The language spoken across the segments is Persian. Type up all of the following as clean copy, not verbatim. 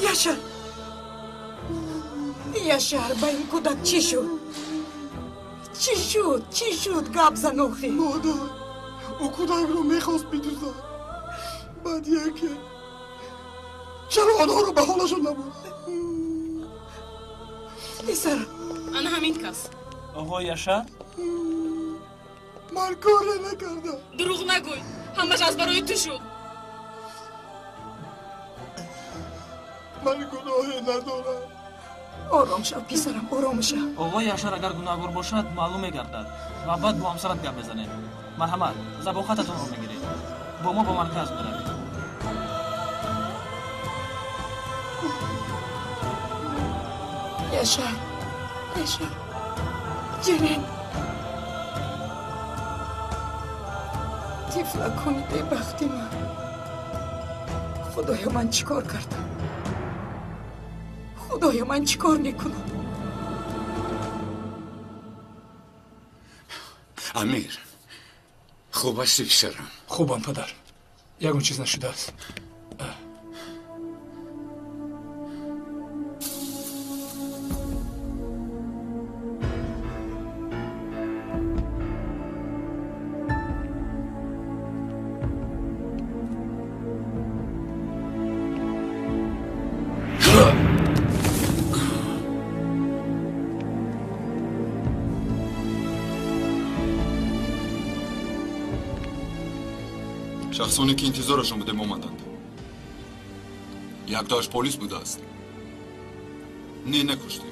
Yaşar. Yaşar benim kudak چی شد؟ چی شد گابزنوخی؟ مادر او کودک رو میخواست بدوزد بعد یکی چرا آنها رو به حالشون نبود؟ پسر انا همین کس آقا یاشار من کاری نکردم دروغ نگوی همش از برای تو شد من گناهی ندارم آرام شو پسرم آرام شو آقا یاشار اگر گناهگار باشد معلوم میگردد و بعد با همسرت گپ بزنید مرحمت زبان خطتون رو میگیرید با ما به مرکز بروید yaşar جنین تفلا کنی به بختی من خدایا من چیکار کردم خدایا من چیکار میکنم امیر خوب هستی پسرم خوبم پدر یگون چیز نشده است شخصانی که انتظارشون بوده مامدند یک داشت پلیس بوده است نه نکشتیم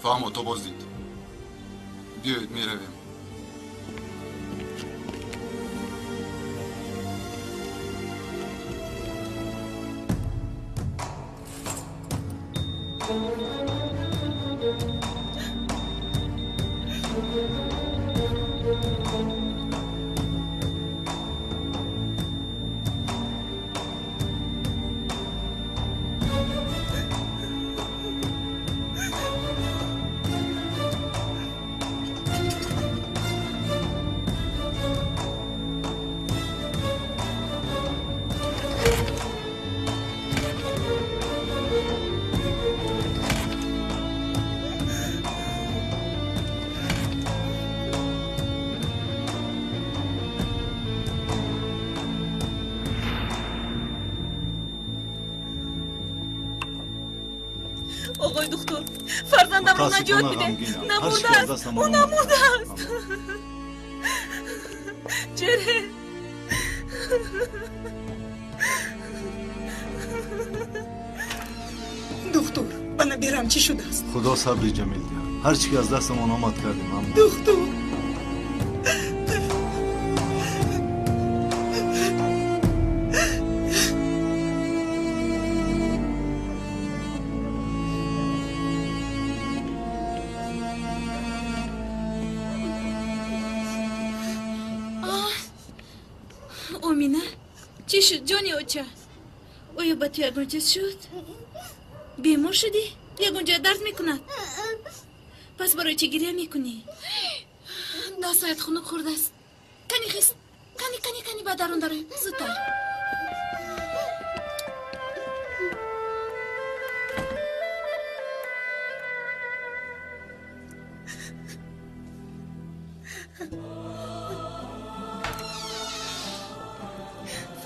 فهم تو بازدید بیایید میرویم آقای دکتر فرزندم رو نجات بده نمورده است او نمورده است چرا دکتر بنا بیرم چی شده است خدا صبری جمیل دید هر چی که از دستمون آمد کردیم اما دکتر امینه چی شد جانی اوچه اویا با تو یکون چیز شد بیمار شدی یکون جا درد میکند پس برای چی گریه میکنی ناسایت خونو خورده است کنی خیست کنی با درون داره زودتر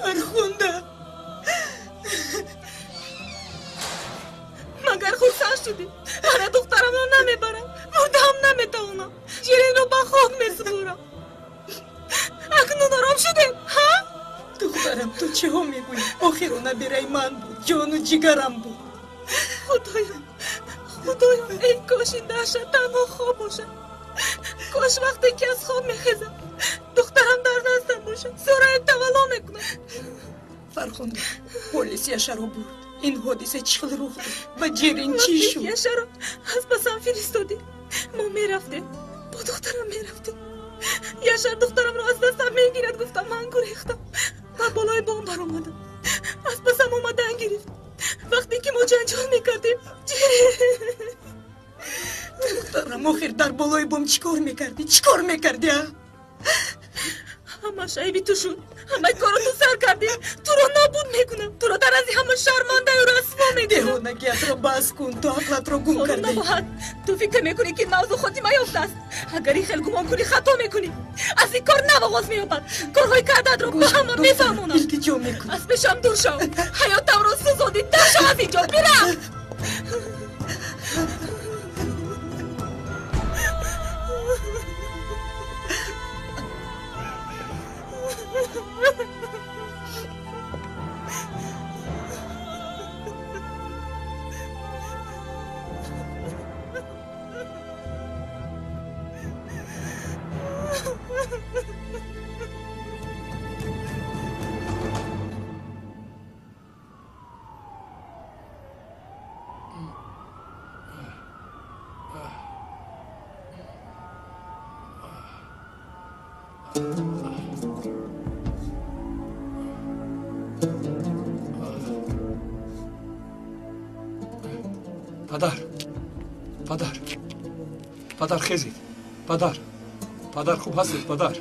فرخونده مگر خودسر شدی برای دخترم رو نمیبرم مرده هم نمیتونم جیرین رو با خاک میسپورم اکنون آرام شدیم ها؟ دخترم تو چه ها میگویی آخرونه برای من بود جان و جگرم بود خدایا ای کاش این دهشت تنها خواب باشد کاش وقتی که از خواب میخیزم دخترم در دستم باشد سرعه تولا میکنم فرخونده پلیس یاشر رو برد این حادثه چی رخ داد و جرین چی شد یاشر رو از پسم فرستادی ما میرفتیم با دخترم میرفتیم یاشر دخترم رو از دستم میگیرد گفتم من گریختم در بالای بام بر اومدم از پسم اومدن گرفت وقتی که ما جنجال میکردیم دخترم آخر در بالای بام چیکار میکردی همش عیبی تو شد همه کارو تو سر کردی تو رو نابود میکنم تو رو در بیشتر از همه شرمنده و رسوا میده. دیوانگیت رو بس کن، تو عقلت رو گم کرده. نباید. تو فکر میکنی که این موضوع خودی میافته است. اگر این خیلی گمان کنی خطا میکنی. از این کار نواغاز میابد. کارهای کردت رو به همه میفهمونم. التجا میکنم. از پیشم دور شو. حیاتم رو سوزوندی. در شو از اینجا برم. پدر خیزید. پدر خوب هستید پدر.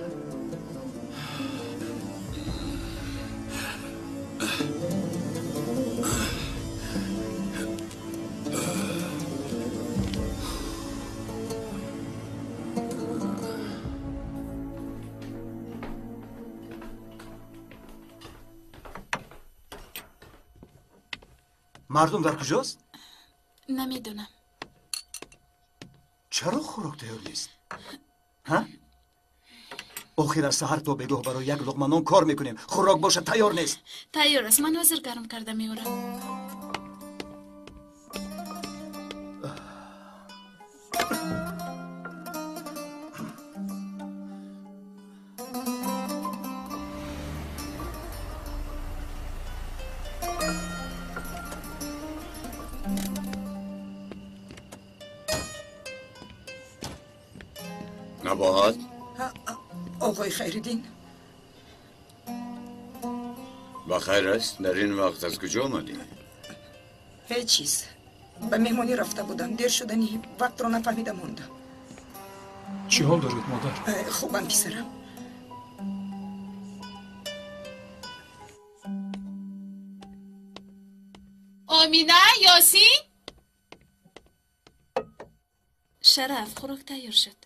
مردم در کجاست؟ نمیدونم. چرا خوراک تیار نیست؟ ها؟ آخر از سحر تا بگاه برای یک لقمه نان کار میکنیم. خوراک باشه تیار نیست. تیار است. من وزر گرم کرده میورم. نباهد آقای خیردین بخیر است. در این وقت از کجا آمدی؟ هیچ چیز. به مهمانی رفته بودم. دیر شدنی وقت رو نفهمیدم موندم. چی حال دارید مادر؟ خوبم پسرم. آمینه یاسین شرف خوراک تیار شد.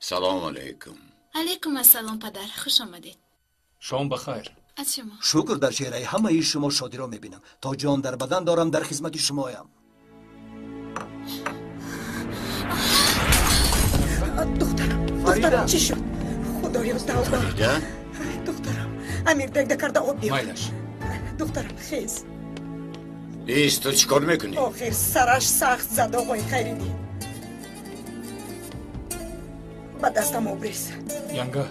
سلام علیکم. علیکم السلام پدر. خوش آمدید. شام بخیر. از شما. شکر در چهره همه شما شادی را میبینم. تا جان در بدن دارم در خدمت شمایم. دخترم چی شد؟ خدایا توبه. فریده؟ دخترم امیر دگده کرده آب بیار. مایلش. دخترم خیز. ایست تو چیکار میکنی؟ آخر سرش سخت زد آقای خیریدی. با دستم آبریز. ینگا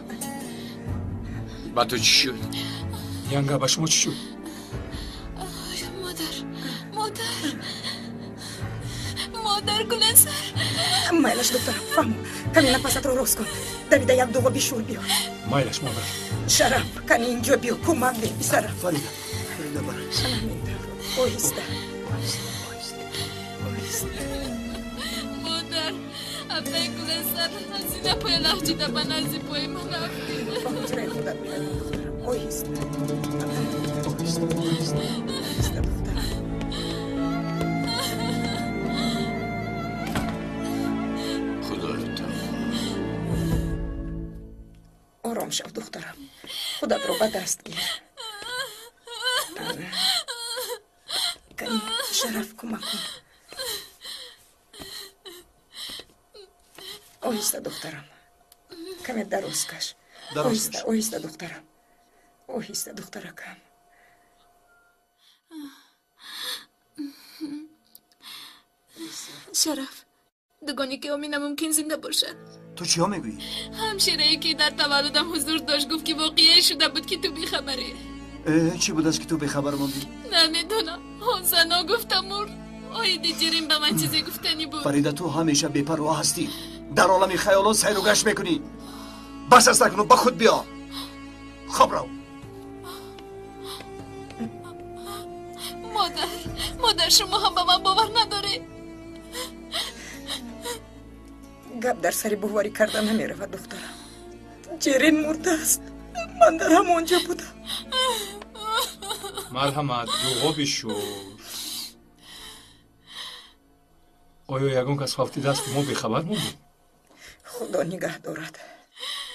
با تو چی شد؟ ینگا با شما چی شد؟ مادر گلنسر. مایلش دخترم فهمو. کنی نفست رو روز کن. دویده یک دوغا بیشور بیار. مایلش مادر. شرف کنی اینجا بیا کمک بی سرم. فریده برای. اویسته. مادر ابنای گلنسر از این پای لحجیده من از این پای من افته. بخاطر خودت میرم دخترم. اویسته. اویسته دخترم. آرام شو دخترم. خودت رو به دست گیر. کنی شرف کمک کن. آهسته دخترم. کمی دراز کش. آهسته دخترم. آهسته دخترکم. شرف دگانی که امینه ممکن زنده باشد. تو چی ها میگویی؟ همشیره‌ای که در تولدم حضور داشت گفت که واقعی شده بود که تو بیخبری. چی بود است که تو بیخبر موندی؟ نمیدونم. حسنا گفتم مرد. آیدی جریم به من چیزی گفتنی بود. فریده تو همیشه بی‌پروا هستی. در عالم خیالات سیر و گشت میکنی. بس است نکنو با خود بیا. خب رو. مادر شما هم به من باور نداره. گپ در سری بواری کردن نمیرود دخترم. جرین مرده است. من در همونجا بودم. مرحمت دوغو بیشور. آیا یگون کس خفتی دست ما بیخبر موندیم؟ خدا نگه دارد.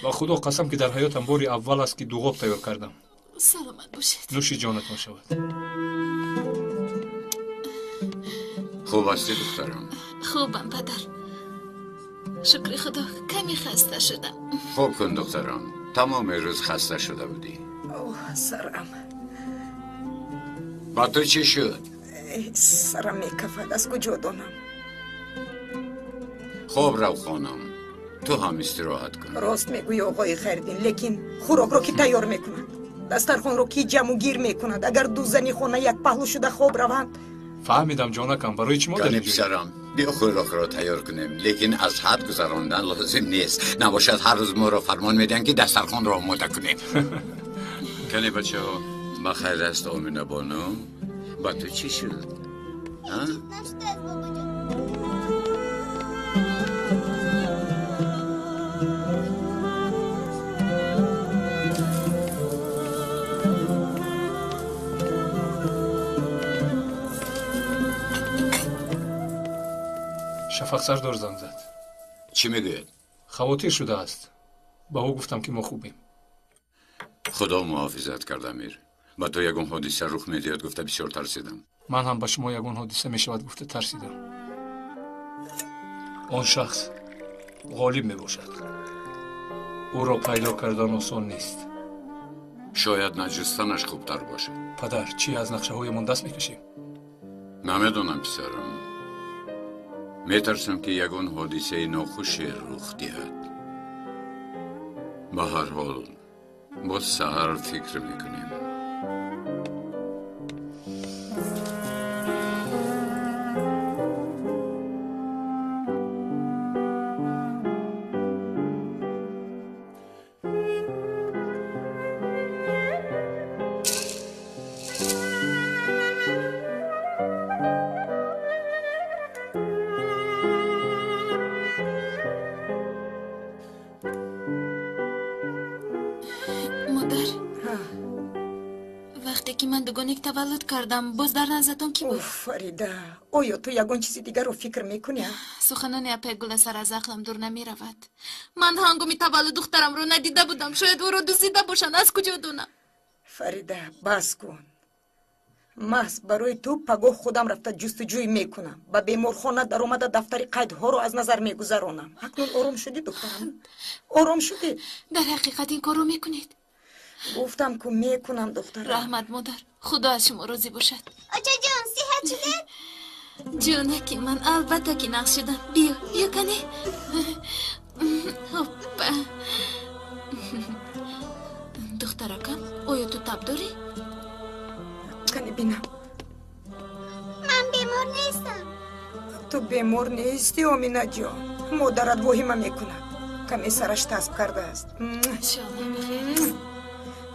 با خدا قسم که در حیاتم باری اول است که دوغاب تیار کردم. سلامت باشید. نوشی جانتان شود. خوب هستی دخترم؟ خوبم پدر. شکر خدا کمی خسته شدم. خوب کن دخترم. تمام روز خسته شده بودی. اوه سرم. با تو چی شد؟ سرم میکفد از کجا دانم. خوب رو خانم. تو هم استراحت کن. راست میگوی آقای خیردین، لیکن خوراک رو کی تیار میکند؟ دسترخوان رو کی جمع گیر میکند؟ اگر دو زنی خانه یک پهلو شده خواب روند. فهمیدم جانکم برای چی ما در جان اینجایی؟ پسرم بیا خوراک را تیار کنیم، لیکن از حد گذراندن لازم نیست. نباشد هر روز ما را فرمان میدن که دسترخوان را آماده کنیم. کنی بچه ها بخیر است آمینه بانو؟ با تو چی شد؟ ها؟ شفق سردار زنگ زد. چی میگوید؟ خواتیر شده است. با او گفتم که ما خوبیم. خدا محافظت کرده امیر. با تو یگون حادثه رخ میدهد گفته بسیار ترسیدم. من هم به شما یگون حادثه میشود گفته ترسیدم. آن شخص غالب میباشد. او را پیدا کردن آسان نیست. شاید نجستنش خوبتر باشه. پدر چی از نقشه های من دست میکشیم؟ نمیدونم پسرم. میترسم که یگون حادثه ناخوشی رخ دهد. به هر حال با سحر فکر میکنیم. که من دوگانیک تولد کردم باز در نزدتون کی بود؟ اوه فریده آیا تو یگون چیزی دیگر رو فکر میکنی؟ سخنان اپگل سر از عقلم دور نمی رود. من هنگامی تولد دخترم رو ندیده بودم. شاید او رو دزدیده باشن. از کجا دونم؟ فریده بس کن. محض برای تو پگاه خودم رفته جستجوی میکنم. با بیمارخانه در اومده دفتر قیدها رو از نظر میگذرانم. اکنون آرام شدی دخترم؟ آرام شدی؟ در حقیقت این کارو میکنید؟ گفتم که میکنم دخترم. رحمت مادر خدا از شما راضی باشد. آجا جان صحت شده؟ جانکی من البته که نقص شدم. بیا کنی. هوپا دخترکم آیا تو تب داری؟ کنی بینم. من بیمار نیستم. تو بیمار نیستی آمینه جان. مادرت وحیمه میکنه. کمی سرش تسب کرده است. انشاءالله بخیر است.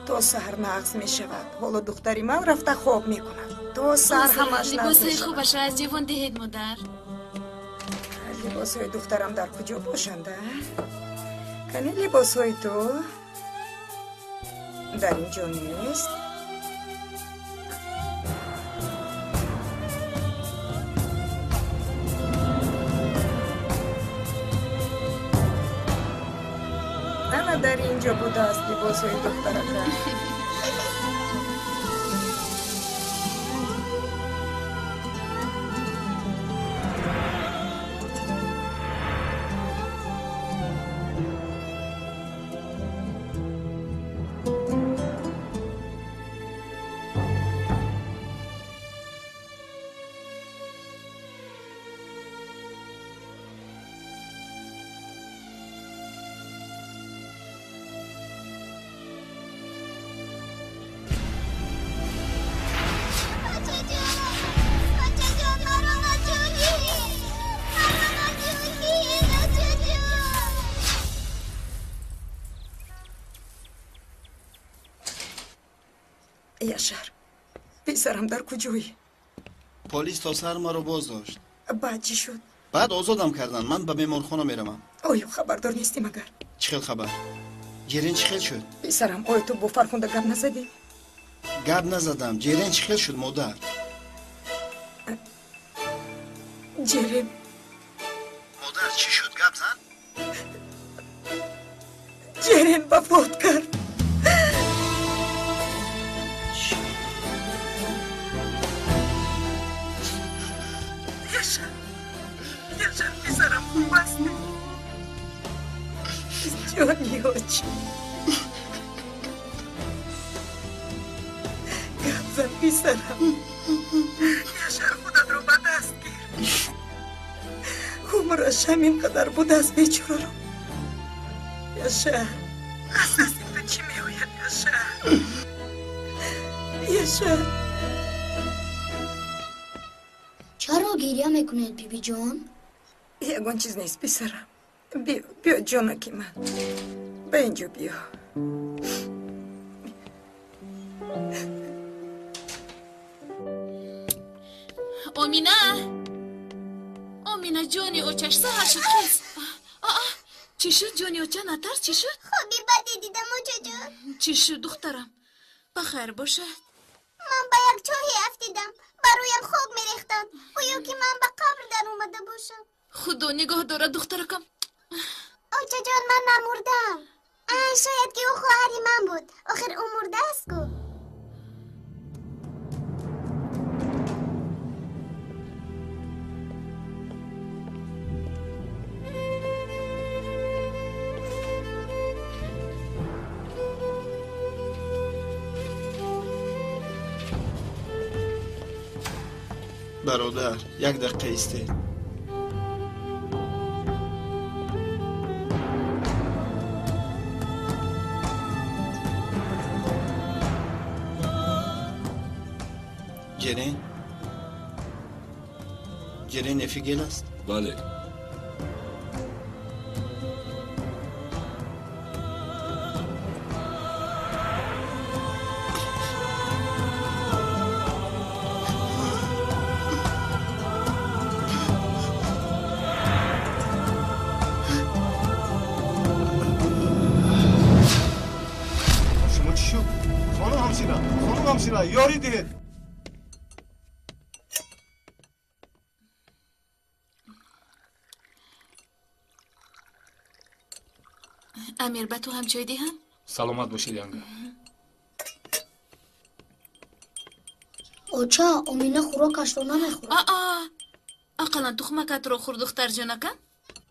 تا سهر نقص می شود. حالا دختری من رفته خواب می کند. تا سهر همش نقص می شود. خوبش از جوان دهید مادر. لباس های دخترم در کجا باشنده؟ کنی لباس های تو در اینجا نیست؟ نه در اینجا بوده است لباس های دخترم. یاشار پسرم در کجایی؟ پلیس تا سر ما رو باز داشت. بعد چی شد؟ بعد آزادم کردن. من به بیمارخانه میرم. آیا خبردار نیستی مگر؟ چه خیل خبر؟ جیرین چه خیل شد؟ پسرم آیا تو با فرخنده گپ نزدی؟ گپ نزدم. جیرین چه خیل شد مادر؟ جرین مادر چی شد؟ گپ زن؟ جرین وفات کرد. یاشر پسرم خوب هستی؟ جانی هاچی گپ زن پسرم. یاشر خودت رو به دست گیر. عمرش همین قدر بود از بیچاره رو. یاشر از دست تو چی میآید یاشر؟ یاشر چرا گریه میکنید بیبی جان؟ یگان چیز نیست پسرم. بیا جانکی من، به اینجا بیا. آمینا جانی اوچش سهر شد کس. چی شد جانی اوچه نترس چی شد؟ خوبی بدی دیدم اوچه جان. چی شد دخترم؟ بخیر باشه. من به یک چاهی افتیدم. برایم خوب میریختن. گویا که من به قبر در اومده باشم. خدا نگاه داره دخترکم. اوچه جان من نمردم. شاید که او خواهری من بود. آخر او مرده است گو. برادر یک دقیقه ایستید. جرین افیگل است؟ بله. شما چی شد؟ خانم همسیره یاری دید. امیر به تو هم چای دهم؟ سلامت باشید ینگه. اوچه امینه خوراکش رو نمیخوره. اقلا تخمکت رو خور دختر جانکم؟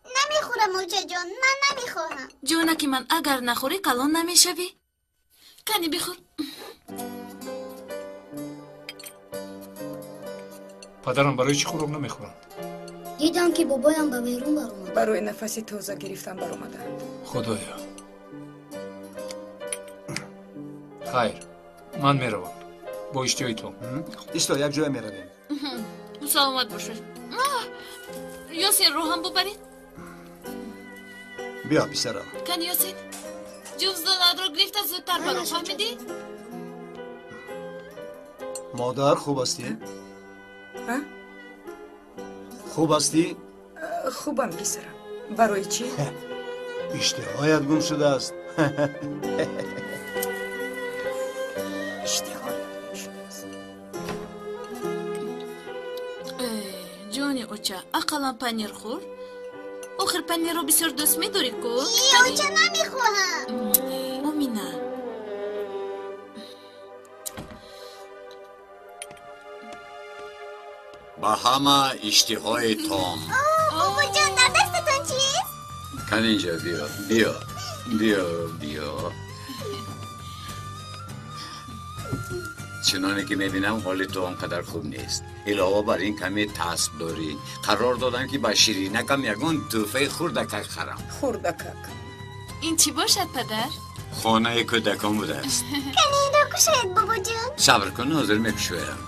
نمیخورم اوچه جان. من نمیخواهم. جانکی من اگر نخوری کلان نمیشوی. کنی بخور. پدرم برای چی خوراک نمیخورند؟ دیدم که بابایم به بیرون برآمد. برای نفسی تازه گرفتن برآمدند. خدایا. خیر من میروم با اشتیای تو. ایستا یک جای میرویم. سلامت باشه. یاسین رو هم ببرید. بیا پسرم. کنی یاسین جوزدانت رو گرفته زودتر برو. فهمیدی؟ مادر خوب هستی؟ خوب هستی؟ خوبم پسرم. برای چی؟ اشتهایت گم شده است. جانی اوچه اقلا پنیر خور. آخر پنیر رو بسیار دوست میداری کو؟ اوچه نمیخواهم. امینه با همه اشتهای تام. بابا جان در دستتون چیست؟ کن اینجا بیا. چنانه که میبینم حال تو آنقدر خوب نیست. علاوه بر این کمی تاسب داری. قرار دادم که با شیرینکم یگان توفه خوردکک خرم. خوردکک این چی باشد پدر؟ خانه کودکان بوده است. کنی را کشید بابا جان. صبر کن حاضر میکشویم.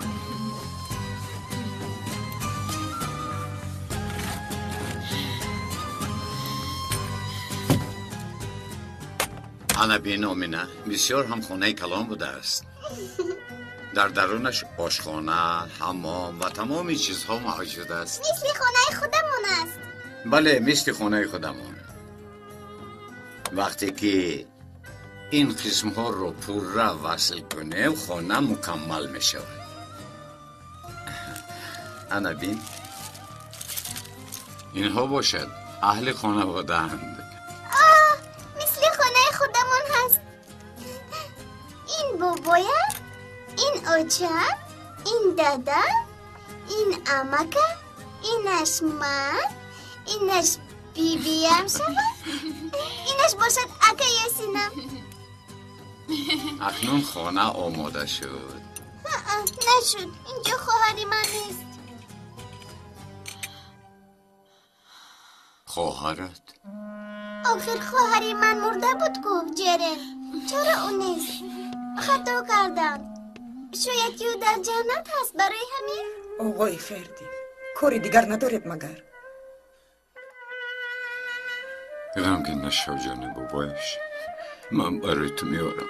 انا بین امینه بسیار هم خانه کلان بوده است. در درونش آشخانه، حمام و تمامی چیزها موجود است. مثل خانه خودمون است. بله مثل خانه خودمون. وقتی که این قسم ها رو پورا وصل کنیم خانه مکمل میشه. انا بین اینها باشد اهل خانواده اند. مثل خانه خودمون هست. این بابایم، این اوچم، این دادم، این امکم، اینش من، اینش بیبیم شود، اینش باشد اکا یسینم. اکنون خانه آماده شد. نشد، اینجا خواهری من نیست. خواهرت؟ آخر خواهری من مرده بود گفت جرن. چرا اون نیست؟ خطا کردم. شاید یو در جنت هست برای همین. آقای فردی کاری دیگر ندارید مگر؟ غمگین نشو جان بابایش، من برای تو میارم.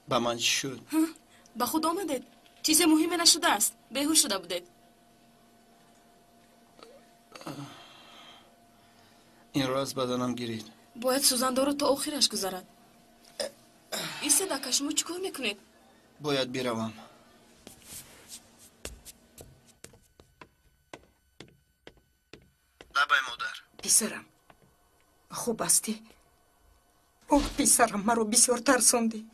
به من چی شد؟ به خود آمدید. چیز مهمی نشده است. بیهوش شده بودید. این راز بدنم گیرید. باید سوزنده رو تا آخرش گذارد. ایستاده که شما چیکار میکنید؟ باید بروم. لبای مادر. پسرم خوب هستی؟ اوه پسرم مرا بسیار ترسوندی.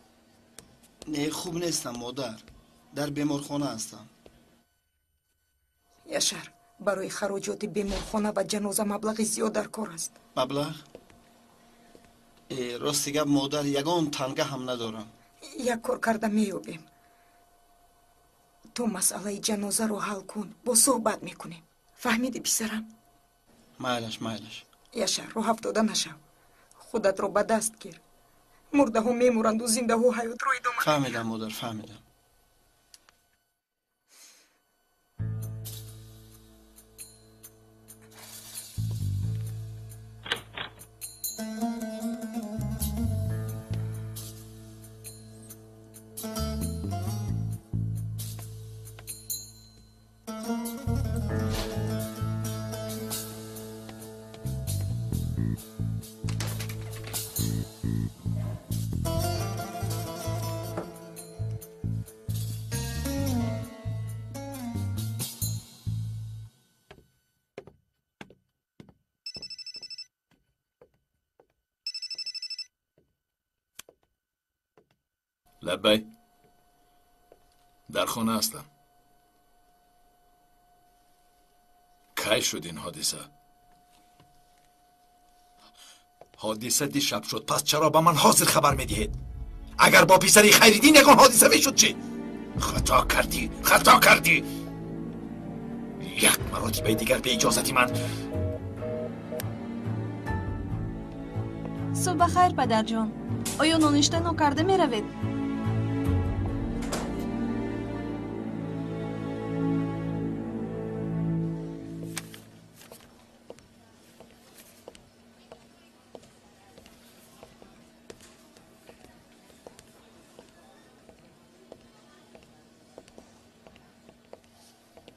نه خوب نیستم مادر. در بیمارخانه هستم. یاشار برای خراجات بیمارخانه و جنازه مبلغ زیاد در کار است. مبلغ؟ راستی گپ مادر یگان تنگه هم ندارم. یک کار کرده میابیم. تو مسئله جنازه رو حل کن با صحبت میکنیم. فهمیدی پسرم؟ مایلش. یاشار رو هفتاده نشو. خودت رو به دست گیر. مرده ها میمورند و زنده ها حیات رو ادامه. فهمیدم مادر فهمیدم. لبی در خانه هستم. کی شد این حادثه دیشب شد. پس چرا به من حاضر خبر میدهید؟ اگر با پسری خیریدین یکان حادثه میشد چی؟ خطا کردی. یک مرتبه دیگر به اجازت من. صبح خیر پدر جان. آیا نانشته نکرده می روید؟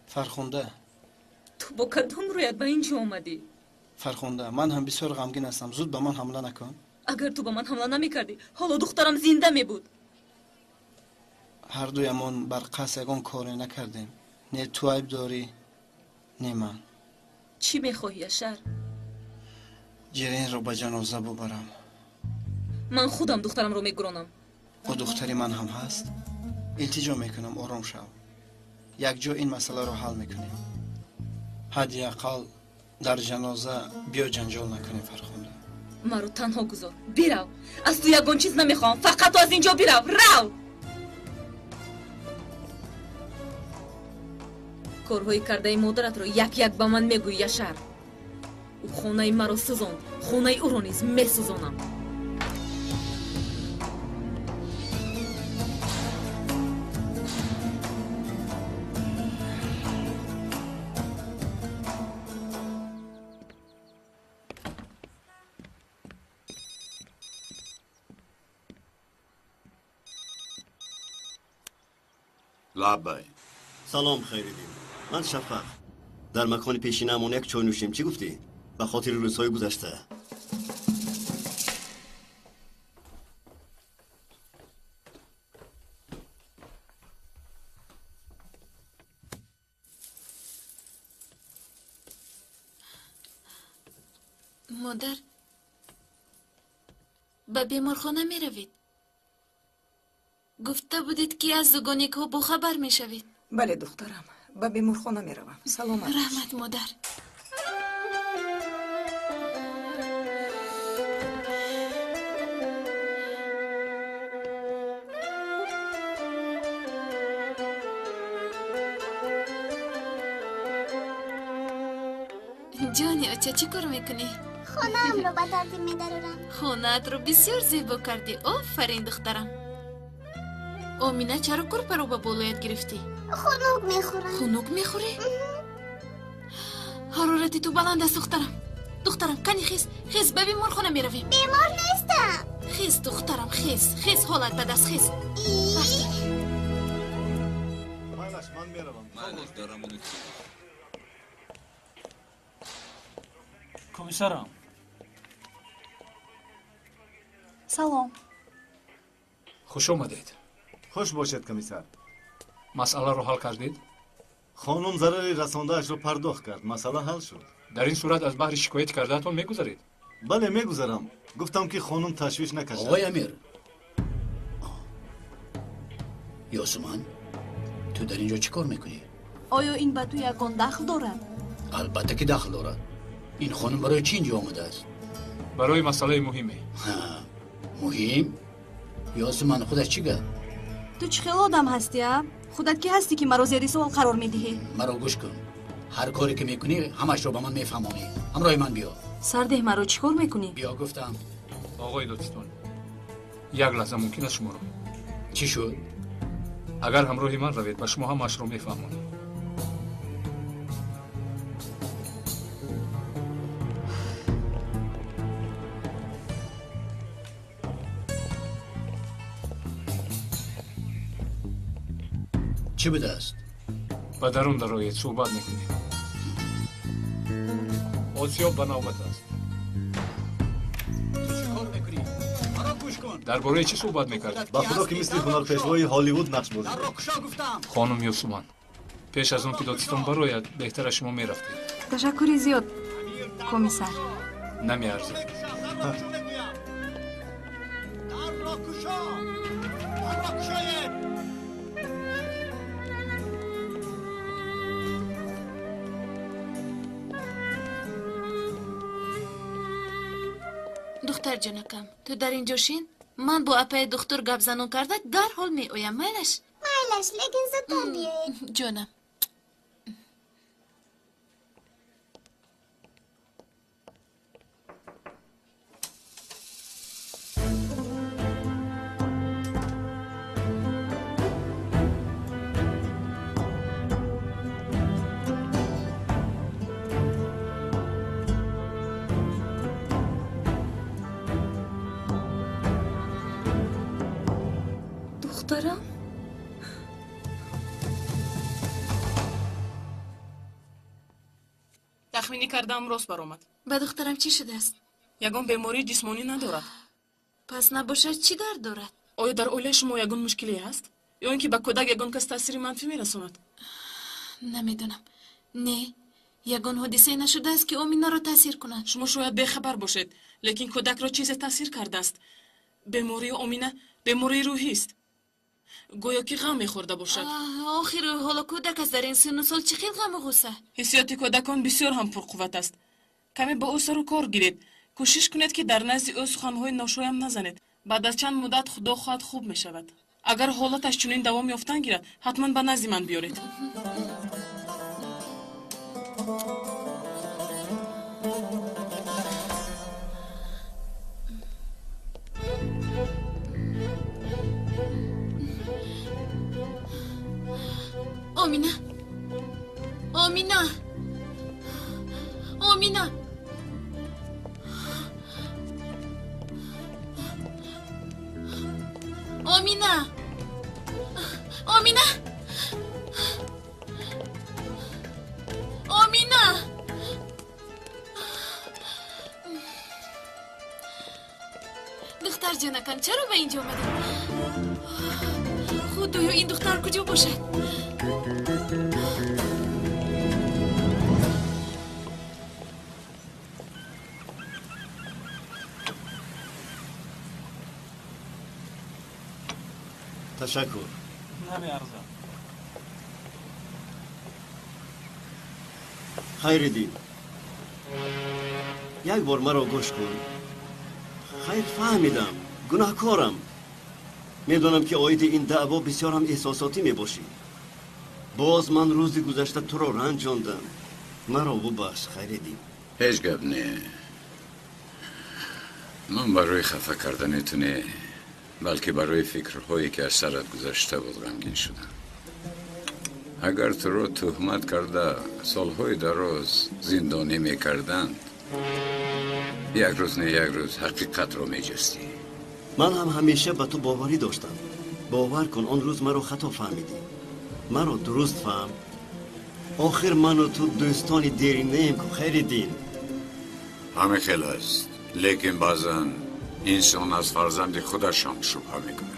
فرخنده تو با کدام رویت به اینجا آمدی؟ فرخنده من هم بسیار غمگین هستم. زود به من حمله نکن. اگر تو به من حمله نمی کردی حالا دخترم زنده می بود. هر دویمان بر قصد یگان کاری نکردیم. نه تو عیب داری نه من. چی میخواهی یاشار؟ جرین رو به جنازه ببرم. من خودم دخترم رو میگرانم. او دختری من هم هست. التجا میکنم آرام شو. یک جا این مسئله رو حل میکنیم. حداقل در جنازه بیا جنجال نکنیم فرخنده. مرا تنها گذار. برو. از تو یگان چیز نمیخوام. فقط تو از اینجا برو. کارهای کرده مادرت رو یک یک به من میگوی یاشار. او خانه مرا سوزاند. خانه او رو نیز میسوزانم. لبای سلام خیریدین. من شفق. در مکان پیشینمون یک چای نوشیم. چی گفتی؟ به خاطر روزهای گذشته. مادر به بیمارخانه می روید. گفته بودید که از زگانیک ها باخبر می شوید. بله دخترم، به بیمارخانه می روم. سلامت باش. رحمت مادر. جانی اچه چی کار میکنی؟ خونه‌ام رو به ترتیب می‌دارم. خونه‌ات رو بسیار زیبا کردی. آفرین دخترم. آمینه چرا کرپه رو به بالایت گرفتی؟ خنک میخورم. خنک میخوری؟ حرارتی تو بلند است دخترم. دخترم کنی خیز به بیمارخانه میرویم. بیمار نیستم. خیز دخترم خیز حالت بد است خیز. من میروم. کمیسرم سلام. خوش آمدید. خوش باشد کمیسر. مسئله رو حل کردید؟ خانم ضرری رسانده‌اش رو پرداخت کرد. مسئله حل شد. در این صورت از بحر شکایت کردهتون میگذارید؟ بله میگذارم. گفتم که خانم تشویش نکشد. آقای امیر یاسمان تو در اینجا چی کار میکنی؟ آیا این به تو یکان دخل دارد؟ البته که دخل دارد. این خانم برای چی اینجا آمده است؟ برای مسئله مهمه. مهم؟ یاسمان خودش چی گفت؟ تو چه خیلی آدم هستی ها؟ خودت کی هستی که مرا زیر سوال قرار میدهی؟ مرا گوش کن. هر کاری که میکنی همش رو به من میفهمانی. همراه من بیا. سرده مرا چیکار میکنی؟ بیا گفتم. آقای دادستان یک لحظه ممکن است شما رو. چی شد؟ اگر همراه من روید و شما همش رو میفهمانی. چی بوده است؟ با درون درایت صحبت میکنیم. آسیاب به نوبت است. تو چی کار میکنی؟ مرا گوش کن. درباره چی صحبت میکرد؟ با خدا که مثل هنرپیشه‌های هالیوود نقش بازی گفتم. خانم یوسمان پیش از اون که دادستان برآید بهتر از شما میرفتید. تشکری زیاد کمیسر. نمیارزد. دختر جانکم تو در اینجا شین من با اپای دکتر گپ زنون کرده در حال می اویم میلش لیکن زودتر بیایید. جانم دخترم تخمینی کردم راست برآمد. با دخترم چی شده است؟ یگان بیماری جسمانی ندارد. پس نباشد چی درد دارد؟ آیا در اوله شما یگان مشکلی هست؟ یا اینکه به کودک یگان کس تاثیر منفی میرساند؟ نمیدونم. نه یگان حادثه نشده است که آمینا را تاثیر کند. شما شاید بخبر باشید لیکن کودک را چیز تاثیر کرده است. بیماری آمینه بیماری روحی است. گویا که غم میخورده باشد. آخر حالا کودک از در این سن و سال چه خیلی غم و غصه؟ حسیات کودکان بسیار هم پرقوت است. کمی با او سر و کار گیرید. کوشش کنید که در نزد او سخنهای ناشایم نزنید. بعد از چند مدت خدا خواهد خوب می شود. اگر حالتش چنین دوام یافتن گیرد حتما به نزد من بیارید. آمینا آمینا آمینا آمینا آمینا جانکان چرا به اینجا آمدی؟ خدایا این دختر کجا باشد؟ تشکر. نمیارزم. خیردین یک بار مرا گوش کن. خیر فهمیدم گناهکارم. میدونم که آید این دعوا بسیار هم احساساتی میباشی. باز من روزی گذشته تو را رنجاندم. مرا ببخش خیردین. هیچ گپ نه. من برای خفه کردنتونه بلکه برای فکرهایی که از سرت گذشته بود غمگین شدم. اگر تو رو تهمت کرده سالهای دراز زندانی میکردند یک روز نه یک روز حقیقت رو میجستی. من هم همیشه به تو باوری داشتم. باور کن آن روز مرا خطا فهمیدی. مرا درست فهم. آخر من و تو دوستانی دیری نیم که خیردین. همه خیلی است لیکن بعضا انسان از فرزند خودش هم شبه میکنه.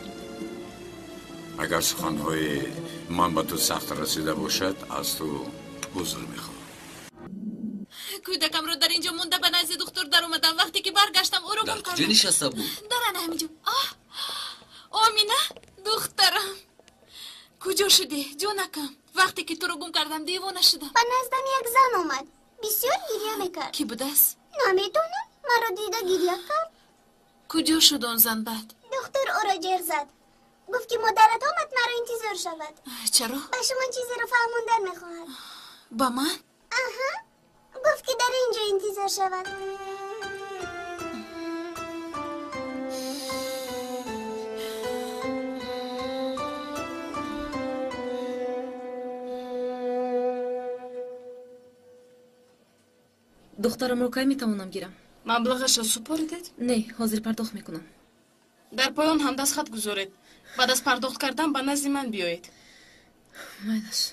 اگر سخنهای من به تو سخت رسیده باشد از تو عذر میخوام. کودکم رو در اینجا مونده به نزد دکتر در اومدم. وقتی که برگشتم او رو گم کردم. کجا نشسته بود؟ دارن همینجا. آمینه دخترم کجا شدی جونکم؟ وقتی که تو رو گم کردم دیوانه شدم. به نزدم یک زن اومد بسیار گریه میکرد. کی بوده است؟ نمیدونم مرا دیده گریه کرد. کجا شد اون زن بعد؟ دکتر او را جر زد. گفت که مادرت آمد مرا انتظار شود. چرا؟ به شما چیزی رو فهموندن میخواهد. با من؟ آها گفت که در اینجا انتظار شود. دخترم رو کی میتوانم گیرم؟ مبلغش را سپردید؟ نه حاضر پرداخت میکنم. در پایان هم دستخط گذارید. بعد از پرداخت کردن به نزد من بیایید. مایدش.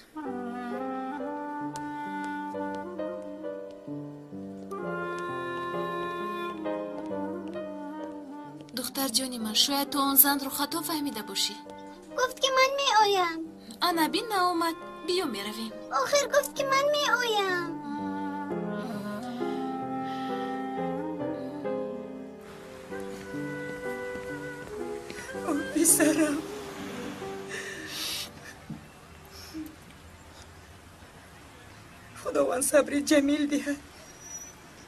دختر جانی من شاید تو اون زن رو خطا فهمیده باشی. گفت که من می آیم. آنا بین ناومد بیو می رویم. آخر گفت که من می آیم. پسرم خداوند صبری جمیل دهد.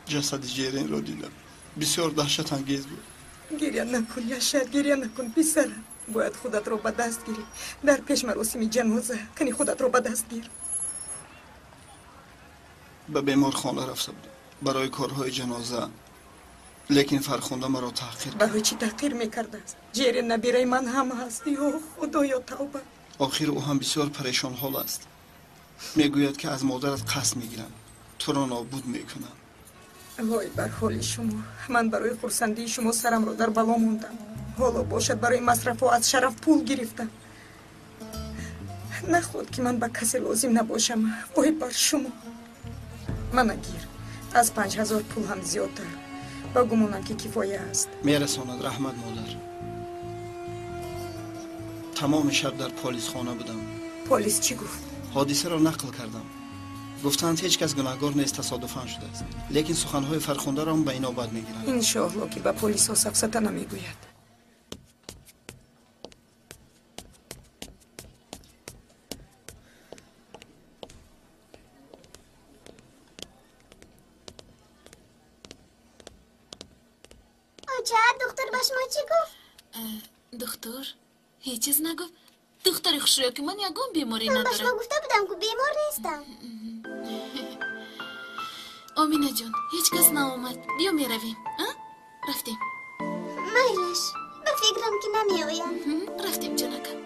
جسد جیرین رو دیدم بسیار دهشت انگیز بود. گریه نکن یاشر گریه نکن پسرم. باید خودت رو به دست گیری. در پیش مراسم جنازه کنی خودت رو به دست گیر. به بیمارخانه رفته بودم برای کارهای جنازه لیکن فرخنده مرا تحقیر. برای چی تحقیر میکرده است؟ جیرین نبیره من هم هستی. او خدایا توبه. آخر او هم بسیار پریشان حال است. میگوید که از مادرت قصد میگیرم تو را نابود میکنم. وای بر حال شما. من برای خرسندی شما سرم رو در بلا موندم. حالا باشد برای مصرف و از شرف پول گرفتم. نخواد که من به کسی لازم نباشم. وای بر شما. من گیر از 5000 پول هم زیادتر با گمانم که کفایه است. میرساند رحمت مادر. تمام شب در پلیس خانه بودم. پلیس چی گفت؟ حادثه را نقل کردم. گفتند هیچ کس گناهکار نیست تصادفاً شده است. لیکن سخنهای فرخنده را هم به این آباد میگیرند. انشاءالله که به پلیس ها سفسطه نمیگوید. دکتر به شما چی گفت؟ دکتر هیچ چیز نگفت. دختر خوشرویا که من یکم بیماری من ندارم. به شما گفته بودم که بیمار نیستم. آمینه جان هیچ کس ناومد. بیا می رویم. رفتیم. میرش به فکرم که نمی آیم. رفتیم جانکم.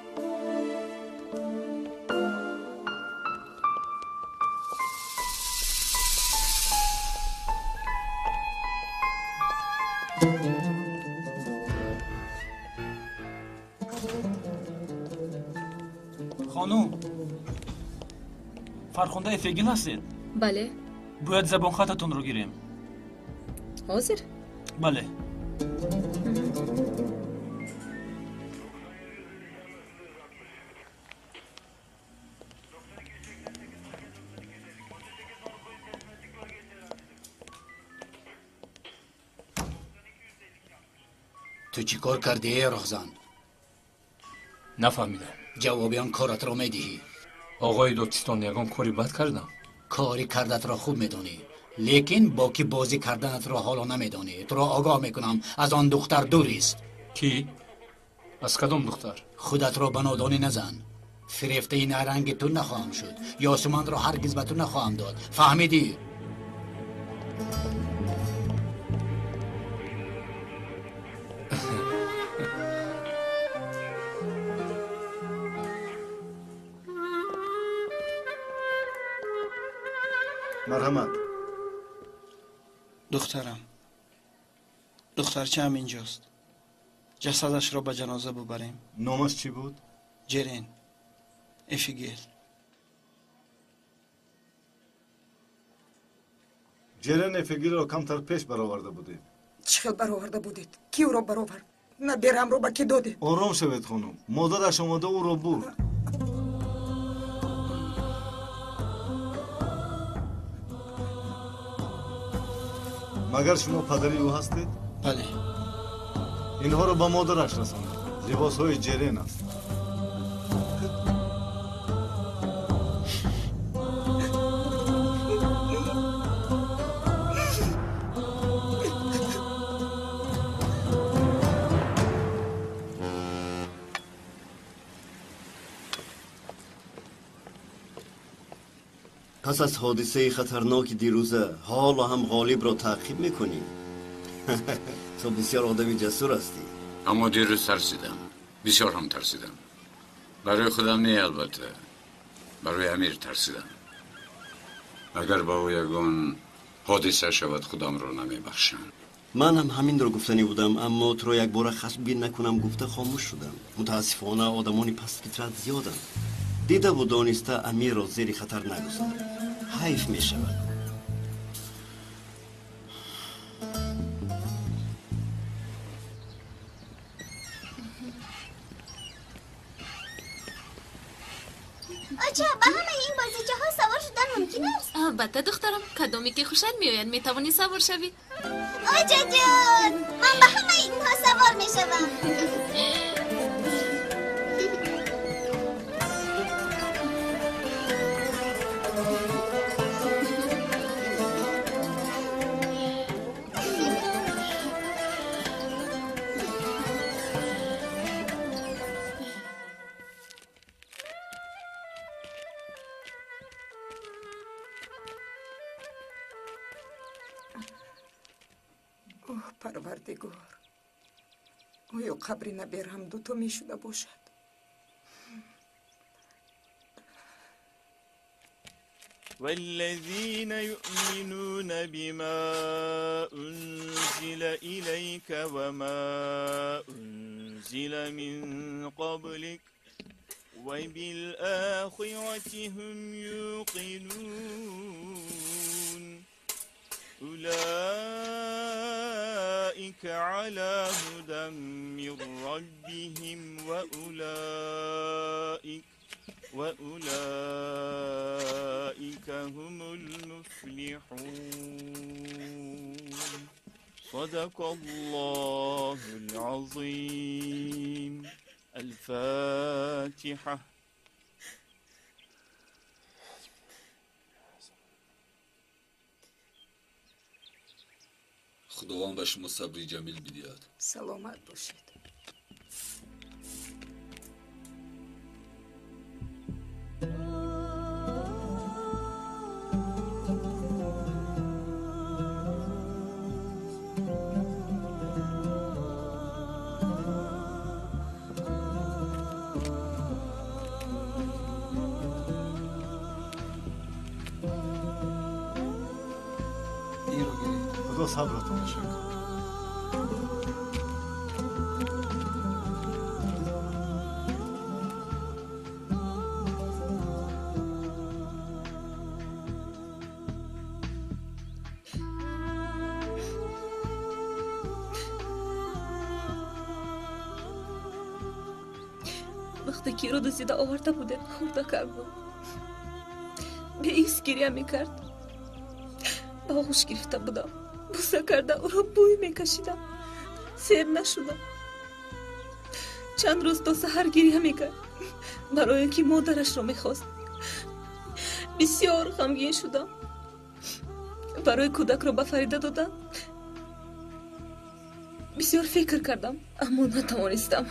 خانوم فرخنده افگین هستید؟ بله. باید زبان خطتون رو گیریم. حاضر؟ بله. تو چی کار کردی رخزان؟ نفهمیدم. جوابیان کارت را میدهی. آقای دکتر یگان کاری بد کردم. کاری کردت را خوب میدانی، لیکن با کی بازی کردنت را حالا نمیدانی. تو را آگاه میکنم از آن دختر دور است. کی؟ از کدام دختر؟ خودت را به نادانی نزن. فریفته این رنگ تو نخواهم شد. یاسمان را هرگز به تو نخواهم داد. فهمیدی؟ مرحمت. دخترم، دخترچه هم اینجاست. جسدش را به جنازه ببریم. نامش چی بود؟ جرین افیگیل. جرین افیگیل را کمتر پیش برآورده بودید. چقدر برآورده بودید؟ کی او را برآورد؟ نه درهم رو به کی دادید؟ آرام شوید خانم، مادرش آمده او را برد. مگر شما پدری او هستید؟ بله. اینها رو به مادرش رسانید. لباس های جرین است. پس از حادثه خطرناک دیروزه حالا هم غالب را تعقیب میکنی. تو بسیار آدمی جسور هستی. اما دیروز ترسیدم، بسیار هم ترسیدم. برای خودم نه، البته برای امیر ترسیدم. اگر با او یگان حادثه شود خودم را نمیبخشم. من هم همین را گفتنی بودم، اما تو را یک بار خشمگین نکنم گفته خاموش شدم. متاسفانه آدمانی پست فطرت زیادن. دیده و دانسته امیر را زیر خطر نگذار. حیف می شود. آچه به همه این بازیچه ها سوار شدن ممکن است؟ البته دخترم، کدامی که خوشت میآید میتوانی سوار شوی. آچه جان، من به همه اینها سوار میشوم. اوه پروردگار، آیا قبر نبیر هم دوتا می شده باشد؟ والذين يؤمنون بما أنزل إليك وما أنزل من قبلك وبالآخرة هم يوقنون أولئك على هدى من ربهم وأولئك هم المفلحون. صدق الله العظيم. الفاتحة. خداوند به شما صبری جمیل بدهد. سلامت باشید. خدا صبرتون بشه. وقتی که رو دزیده آورده بودن خورده کردم، به ایست گریه میکرد. به آغوش گرفته بودم، بوسه کرده او را بوی میکشیدم. سیر نشدم. چند روز تا سحر گریه میکرد برای اینکه مادرش رو میخواست. بسیار غمگین شدم. برای کودک رو به فریده دادم. بسیار فکر کردم اما نتوانستم.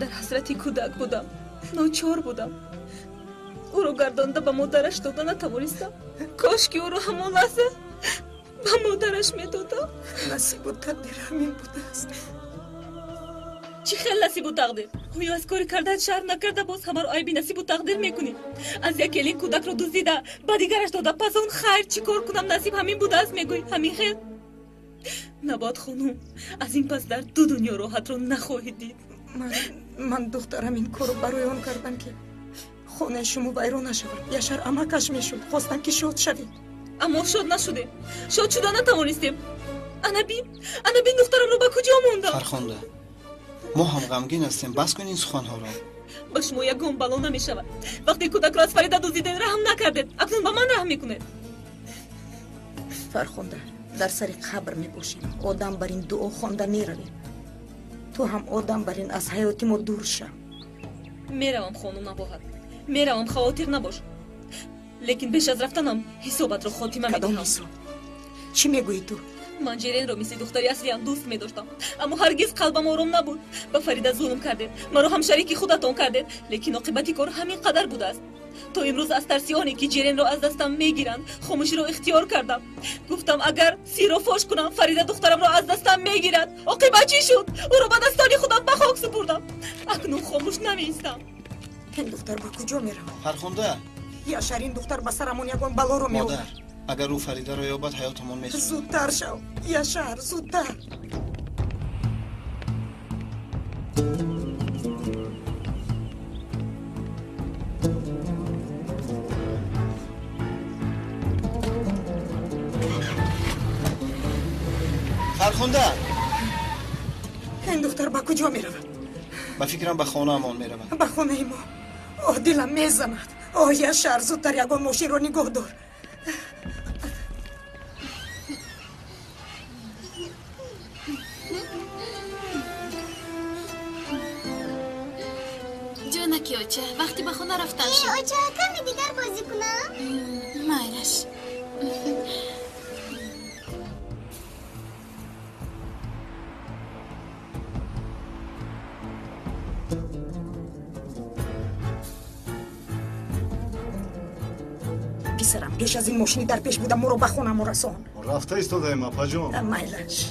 در حسرت کودک بودم. ناچار بودم. او رو گردانده به مادرش داده نتوانستم. کاش که او رو همان لحظه به مادرش میدادم. نصیب و تقدیر همین بوده است. چی خیلی نصیب و تقدیر؟ اویا از کاری کرده شرم نکرده باز همه رو عیبی نصیب و تقدیر میکنی. از یک کلی کودک رو دزدیده با دیگرش داده پس اون خیر چی کار کنم نصیب همین بوده است میگوی همین خیر. نباد خانوم از این پس در دو دنیا راحت رو نخواهید دید. من دخترم این کارو برای اون کردم که خونه شما ویران نشود. یشار امکش میشد خواستم که شاد شوید اما شاد نشدیم. شاد شدن نتوانستیم. انا بین دخترم رو به کجا موندم؟ فرخنده ما هم غمگین هستیم بس کن این سخنها را. با شما یک گام بلا نمیشود. وقتی کودک را از فریده دزدیدین رحم نکردید اکنون به من رحم میکنید. فرخنده در سر قبر میباشیم. آدم بر این دعا خوانده میرویم. تو هم آدم بر این از حیات ما دور شو. میروم خانم نباید. میروم خواطر نباش. لیکن بیش از رفتنم حسابت رو خاتمه میدهم. کدام حساب؟ چی میگویی تو؟ من جیرین رو مثل دختری اصلی هم دوست می‌داشتم اما هرگز قلبم آرام نبود. با فریده ظلم کردید. مرا هم شریک خودتان کردید. لیکن عاقبت کار همین قدر بوده است. تا امروز از ترس آنی که جیرین رو از دستم میگیرند خاموشی رو اختیار کردم. گفتم اگر سیر رو فاش کنم فریده دخترم رو از دستم میگیرد. عاقبت چی شد؟ او رو به دستان خودم به خاک سپردم. اکنون خاموش نمی‌ایستم. این دختر به کجا میره؟ فرخنده یاشار این دختر به سرمون یگان بلا رو میآورد. مادر اگر او فریده رو یابد حیاتمون میسوزد. زودتر شو یاشار زودتر. فرخنده این دختر به کجا میرود؟ به فکرم به خانه امان میرود. به خانه ما. آه دلم میزند. آه یاشار زودتر یگان ماشین رو نگاه دار. جانکی اوچه وقتی به خونه رفتن شد. اوچه کمی دیگر بازی کنم؟ مایلش. پسرم پیش از این ماشینی در پیش بودم مرا به خونم رسان. رفته ایستاده اپا جان. مایلش.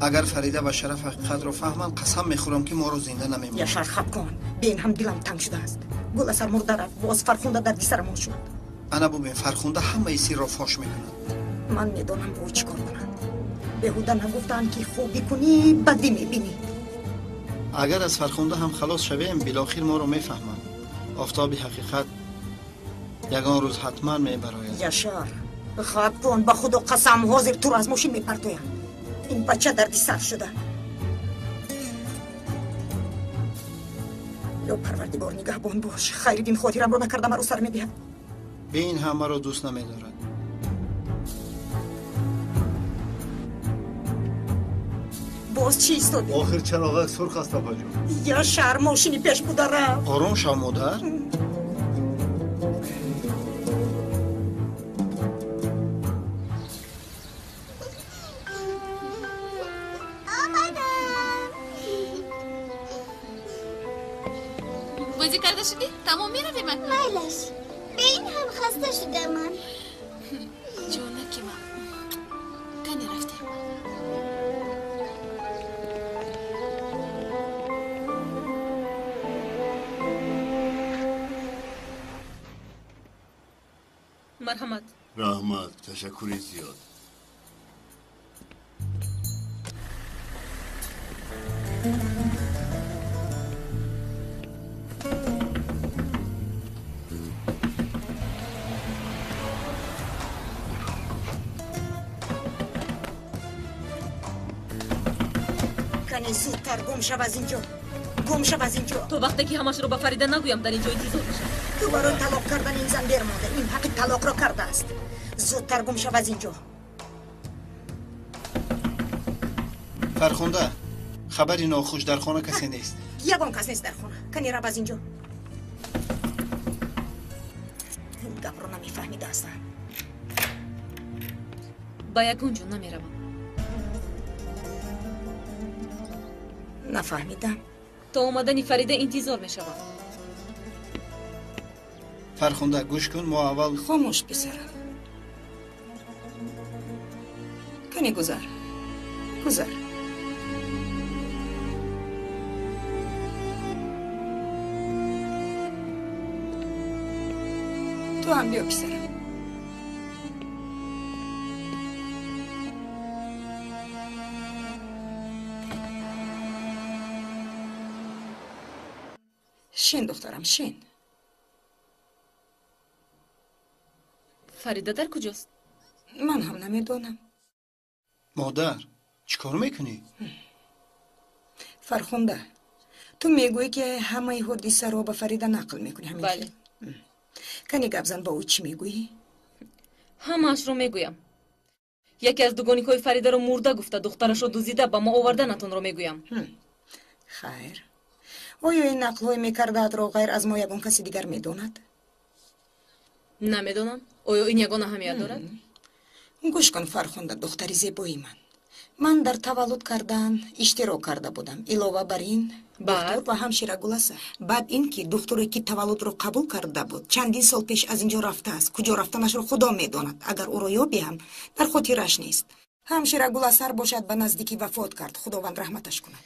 اگر فریده و شرف قدر و فهمم قسم میخورم که ما رو زنده نمیمونم. یاشار خب کن. بین هم دلم تنگ شده است. گل اثر مرده رفت. باز فرخنده در سرمان شد. انا ببین فرخنده همه سیر را فاش میکند. من میدانم او چی کار کند. بهوده نگفتن که خوبی کنی بدی میبینی. اگر از فرخنده هم خلاص شویم بالاخره ما رو میفهمم. آفتاب حقیقت یگان روز حتما میبراید. یاشار خب کن به خدا قسم حاضر تو رو از ماشین میپرتویم. این بچه دردی سر شده. یا پروردگار نگهبان باش. خیردین خاطرم رو نکردم رو سر میدهم. به این همه رو دوست نمیدارد. باز چی ایستادی؟ آخر چراغک سرخ است اپا جان. یاشار ماشینی پیش بوده رفت. آروم شو مادر. بازی کرده شدی؟ تمام میروی من؟ مایلش به این هم خسته شده من. جونکی من کنی رفتی؟ مرحمت. رحمت تشکری زیاد. کنی زودتر گم شو از اینجا. گم شو از اینجا. تو وقتی که همش رو به فریده نگویم در اینجا انتظار بشه. تو برای طلاق کردن این زن درمانده. این حق طلاق را کرده است. زودتر گم شو از اینجا. فرخنده خبری ناخوش در خانه کسی نیست. یگان کس نیست در خانه. کنی رب از اینجا. گپ رو نمیفهمیده هستم. با یگان جون نمیروم. نفهمیدم. تا اومدنی فریده انتظار میشوم. فرخنده گوش کن، ما اول خاموش پسرم. کنی گذر. تو هم بیا پسرم. شین دخترم شین. فریده در کجاست؟ من هم نمیدونم. مادر چیکار میکنی؟ فرخنده تو میگویی که همه حدیثه رو به فریده نقل میکنی همین؟ بله. کنی گپ زن با او چی میگویی؟ همه‌اش رو میگویم. یکی از دوگانیکای فریده رو مرده گفته، دخترش رو دزدیده، به ما آوردنتون رو میگویم. خیر. آیا این نقل های میکرده رو غیر از ما یگان کسی دیگر میدوند؟ نمیدونم. آیا این یگان اهمیت دارد؟ گوش کن فرخنده دختری زیبایی من در تولد کردن اشتراک کرده بودم. علاوه بر این دکتر و همشیره گلسه. بعد این که دکتری که تولد رو قبول کرده بود چندین سال پیش از اینجا رفته است. کجا رفتنش رو خدا میداند. اگر او رو یابی هم در خاطرش نیست. همشیره گلسر باشد به نزدیکی وفات کرد. خداوند رحمتش کند.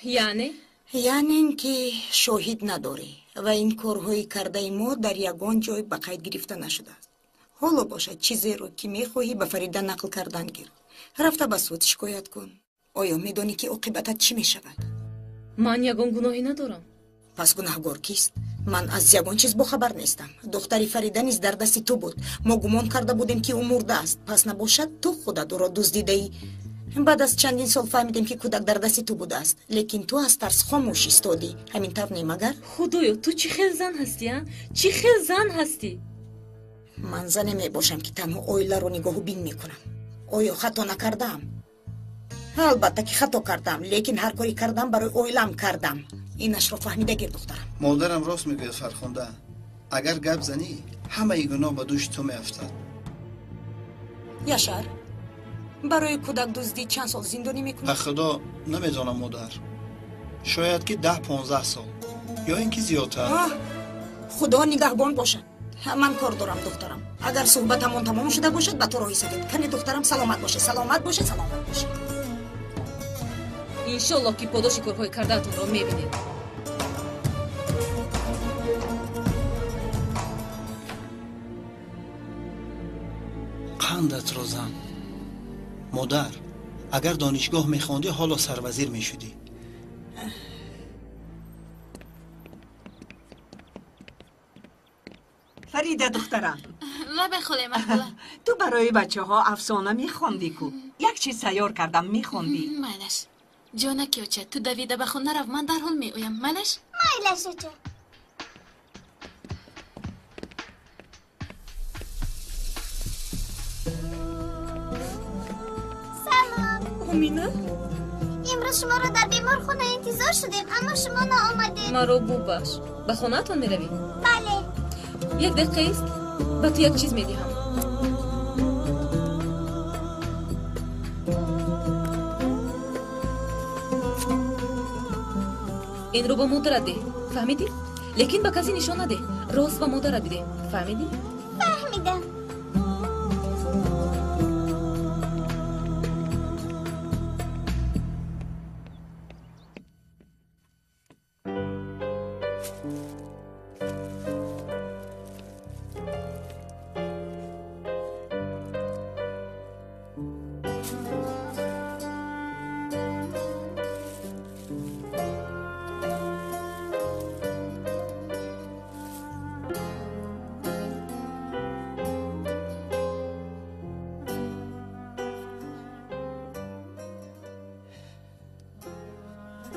یعنی این که شاهد نداری و این کارهایی کرده ما در یگان جای به قید گرفته نشده است. حالا باشد چیزی رو که میخواهی به فریده نقل کردن گیر. رفته به سود شکایت کن. آیا میدانی که عاقبتت چی میشود؟ من یگان گناهی ندارم. پس گناهگار کیست؟ من از یگان چیز بخبر نیستم. دختری فریده نیز در دست تو بود. ما گمان کرده بودیم که او مرده است. پس نباشد تو خودت او را دزدیده ای. بعد از چندین سال فهمیدیم که کودک در دست تو بوده است. لیکن تو از ترس خاموش ایستادی. همین طور نی مگر؟ خدایا تو چی خیل زن هستی ها؟ چی خیل زن هستی؟ من زنی می باشم که تنها اویلا رو نگاه و بین میکنم. آیا خطا نکردم؟ البته که خطا کردم، لیکن هر کاری کردم برای اویلم کردم. اینش رو فهمیده گیر دخترم. مادرم راست میگه فرخنده. اگر گپ زنی همه گناه به دوش تو میافتد. یاشار برای کودک دزدی چند سال زندانی میکنی؟ به خدا نمیدانم مادر. شاید که 10-15 سال یا اینکه زیادتر. خدا نگهبان باشد. من کار دارم دخترم. اگر صحبتمون تمام شده باشد به تو راهی سپید. کنی دخترم سلامت باشه. سلامت باشه. انشالله که پاداش کارهای کرده‌تون رو میبینید. قندت رو زن. مادر اگر دانشگاه میخواندی حالا سروزیر میشدی. فریده دخترم، ما به خاله مقبوله. تو برای بچه ها افسانه میخوندی کو؟ یک چیز سیار کردم میخوندی. مالش جانکی اوچه تو دویده بخون نرف. من در حال میویم. مالش اوچه. سلام امینه، امروز شما رو در بیمار خونه انتظار شدیم اما شما نآمدید. ما رو ببخش. به خونه تون میرویم؟ بله. یک دقیقه است. به تو یک چیز میدهم. این رو به مادرت ده. فهمیدی؟ لیکن به کسی نشان نده. راست به مادرت بده. فهمیدی؟ فهمیدم.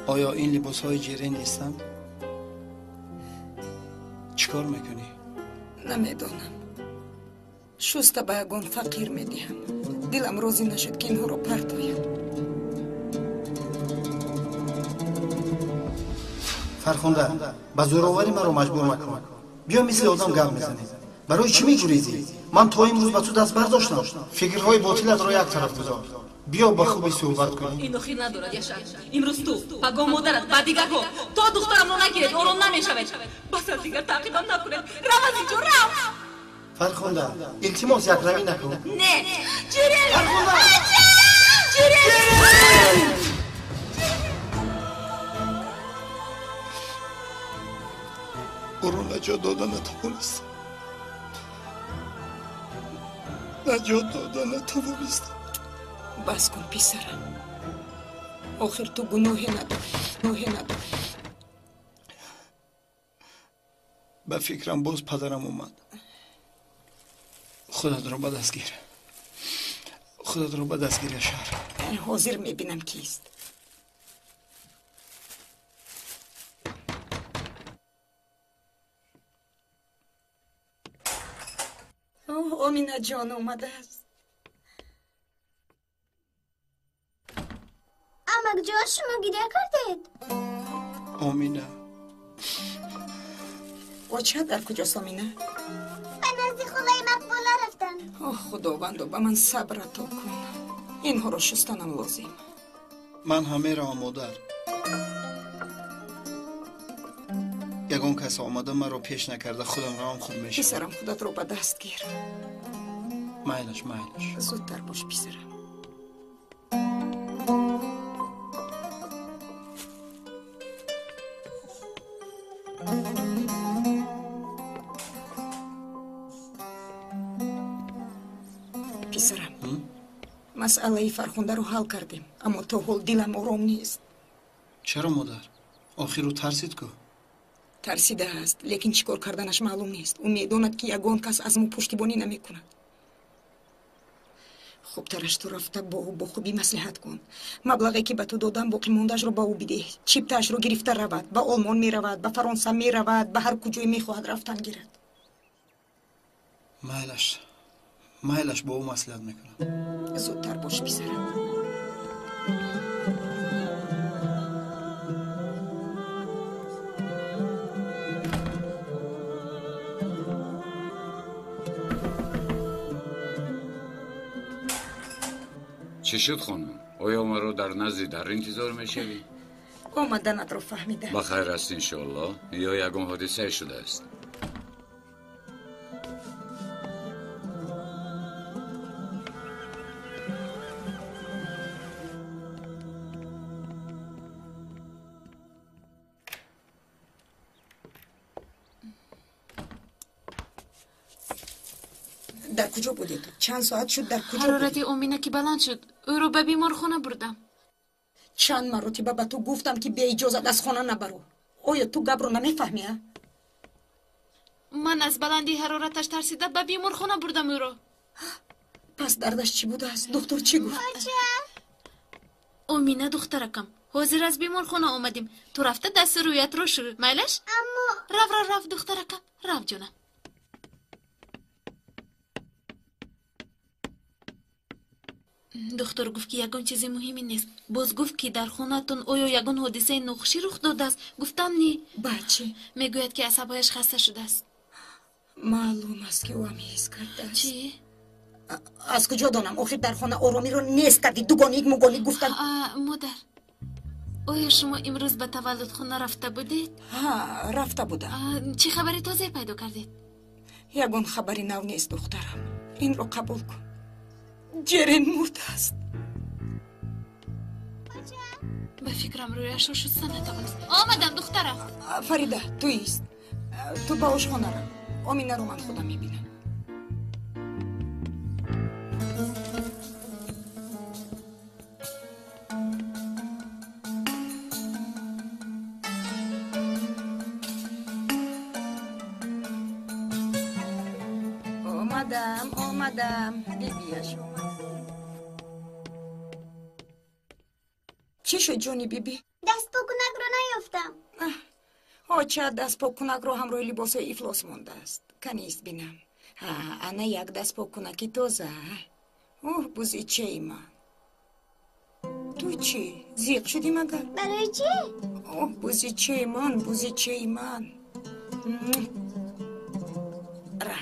آیا این لباس های جیرین نیستن؟ چیکار میکنی؟ نمیدونم. شسته به یگان فقیر میدهم. دلم راضی نشد که اینها رو پرتایم. فرخنده با زوراوری مرا مجبور مکن. بیا مثل آدم گپ میزنی. برای چی میگریزی؟ من تا امروز با تو دست برداشتم. فکرهای باطلت را یک طرف گذار. بیا با خوبی صحبت کنیم. اینو خیر ندارد یاشار. امروز تو پگاه مادرت با دیگرها تا دخترم رو نگیرید آرام نمیشود. بس از دیگر تعقیبم نکنید. رو از اینجا رو. فرخنده التماس یک روی نکن. نه. جیرین. فرخنده. جیرین. او رو نجات دادن نتوانستم. نجات دادن نتوانستم. بس کن پسرم. آخر تو گناهی نداری. به فکرم باز پدرم اومد. خودت رو به دست گیر. خودت رو به دست گیر یاشار. حاضر میبینم کیست. آمینه جان اومده است. امک جان شما گریه کردید؟ آمینه آچه در کجاست آمینه؟ به نزد خلای مقبوله رفتن. آه خداوندو به من صبر عطا کن. اینها رو شستنم لازم. من همه را مادر. یگان کس آمده مرا پیش نکرده خودم را هم خود میشه. پسرم خودت رو به دست گیر. مایلش زودتر باش پسرم. پسرم مسئله فرخنده رو حل کردیم اما تا حال دلم آرام نیست. چرا مادر؟ آخر رو ترسید که؟ ترسیده است لیکن چیکار کردنش معلوم نیست. او میداند که یگان کس از مو پشتیبانی نمیکند. خوب ترش تو رفته با او با خوبی مصلحت کن. مبلغی که به تو دادم باقی مونده‌اش رو به او بده. چیپتش رو گرفته رود. به آلمان میرود، به فرانسه میرود، به هر کجای میخواهد رفتن گیرد. مایلش با او مصلحت میکنم. زودتر باش پسرم. چی شد خانم؟ آیا ما رو در نزد در انتظار میشوی؟ آمدنت رو فهمیدم. بخیر است انشاءالله یا یگان حادثه شده است؟ در کجا بودی تو؟ چند ساعت شد در کجا حرارت بودی؟ امینه که بلند شد او رو به بیمارخانه بردم. چند مرتبه به تو گفتم که به اجازت از خانه نبرو. آیا تو گپ رو نمیفهمی؟ من از بلندی حرارتش ترسیده به بیمارخانه بردم او رو. پس دردش چی بوده است؟ دکتر چی گفت؟ امینه دخترکم حاضر از بیمارخانه آمدیم. تو رفته دست رویت رو شروع میلش؟ اما رف دخترکم رف جانم. دکتر گفت که یگان چیزی مهمی نیست. باز گفت که در خونه‌تون آیا یگان حادثه ناخوشی رخ داده است. گفتم نی. بچه میگوید که عصبهایش خسته شده است. معلوم است که او هم حس کرده است. چی؟ از کجا دانم؟ آخر در خانه آرامی رو نیست کردی. دوگانیگ مگانیگ گفتن. مادر آیا شما امروز به تولد خونه رفته بودید؟ ها رفته بودم. چه خبری تازه پیدا کردید؟ یگان خبری نو نیست دخترم. این رو قبول کن. جرین مرده است. به فکرم رویش رو شستن نتوانست. آمدم دخترم. فریده تو ایست. تو با آشخانه رو. آمینه رو من خودم میبینم. آمدم بیبیش اومد. چی شد جونی بیبی؟ دست پا کنک رو نیافتم. آچه دست پا کنک رو همراه لباس افلاس مونده است. کنیست بینم. انا یک دست پا کنکی تازه. اوه بوزی چه ایمان. تو چی؟ زیق شدی مگر؟ برای چی؟ اوه بوزیچه من را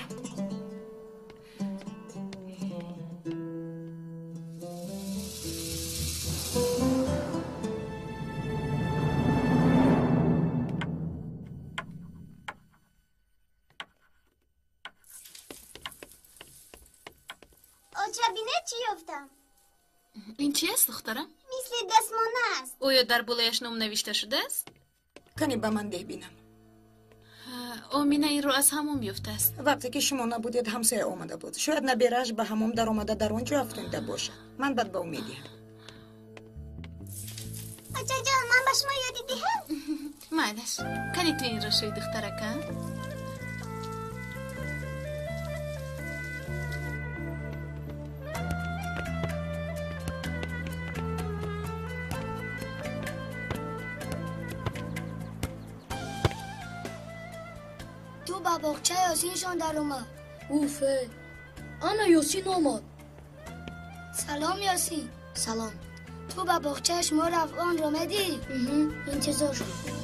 آچابینه چی یافتم؟ این چی است دخترم؟ مثل دستمانه است. اویا در بولایش نام نوشته شده است؟ کنی به من ده بینم. آمینه این رو از هموم یافته است. وقتی که شما نبودید همسایه آمده بود. شاید نبیرش به هموم در آمده در اونجا افکنده باشه. من بد به امیدیم. آچا جان من به شما یادی دهم؟ مایلش کنی تو این رو شوی دخترکه؟ تو با باغچه یاسینشان در اومد. اوفه انا یاسین آمد. سلام یاسین. سلام. تو با باغچهش ما رفعان رو مدی؟ انتظار شد.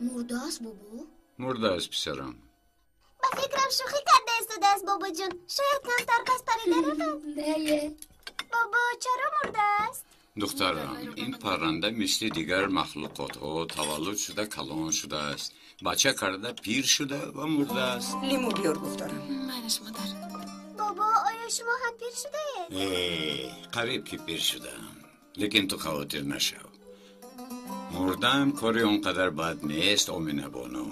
مرده است بابا؟ مرده است پسرم. با فکرم شوخی کرده است و دست بابا جون. شاید کمتر پس پریده رفت. نه بابا چرا مرده است؟ دخترم این پرنده مثل دیگر مخلوقات ها تولد شده کلان شده است. بچه کرده پیر شده و مرده است. لیمو بیار دخترم. منش مادر. بابا آیا شما هم پیر شده اید؟ قریب که پیر شدم. لیکن تو خاطر نشو. مردن کاری اونقدر بد نیست آمینه بانو.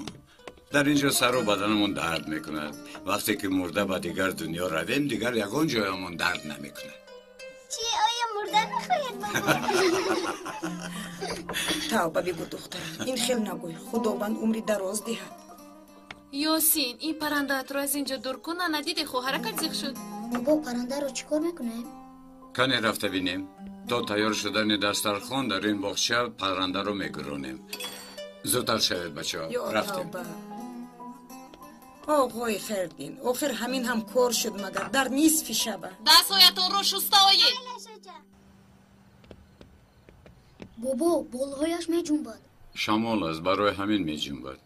در اینجا سر و بدنمون درد میکند. وقتی که مرده به دیگر دنیا رویم دیگر یگان جایمون درد نمیکند. چی آیا مردن میخواید بابا؟ توبه بگو دخترم. این خیلی نگوی. خداوند عمری دراز دهد. یاسین این پرنده رو از اینجا دور کنه ندیده خو حرکت زیخ شد. بابا پرنده رو چیکار میکنه؟ کنی رفته بینیم. تا تیار شدن دسترخوان در این باغچه پرنده رو میگرونیم. زودتر شوید بچه ها. رفتیم. آقای خیردین آخر همین هم کار شد مگر در نصف شبه. دستهایتون رو شستایید. بابا بالهایش میجنبد. شمال است برای همین میجنبد.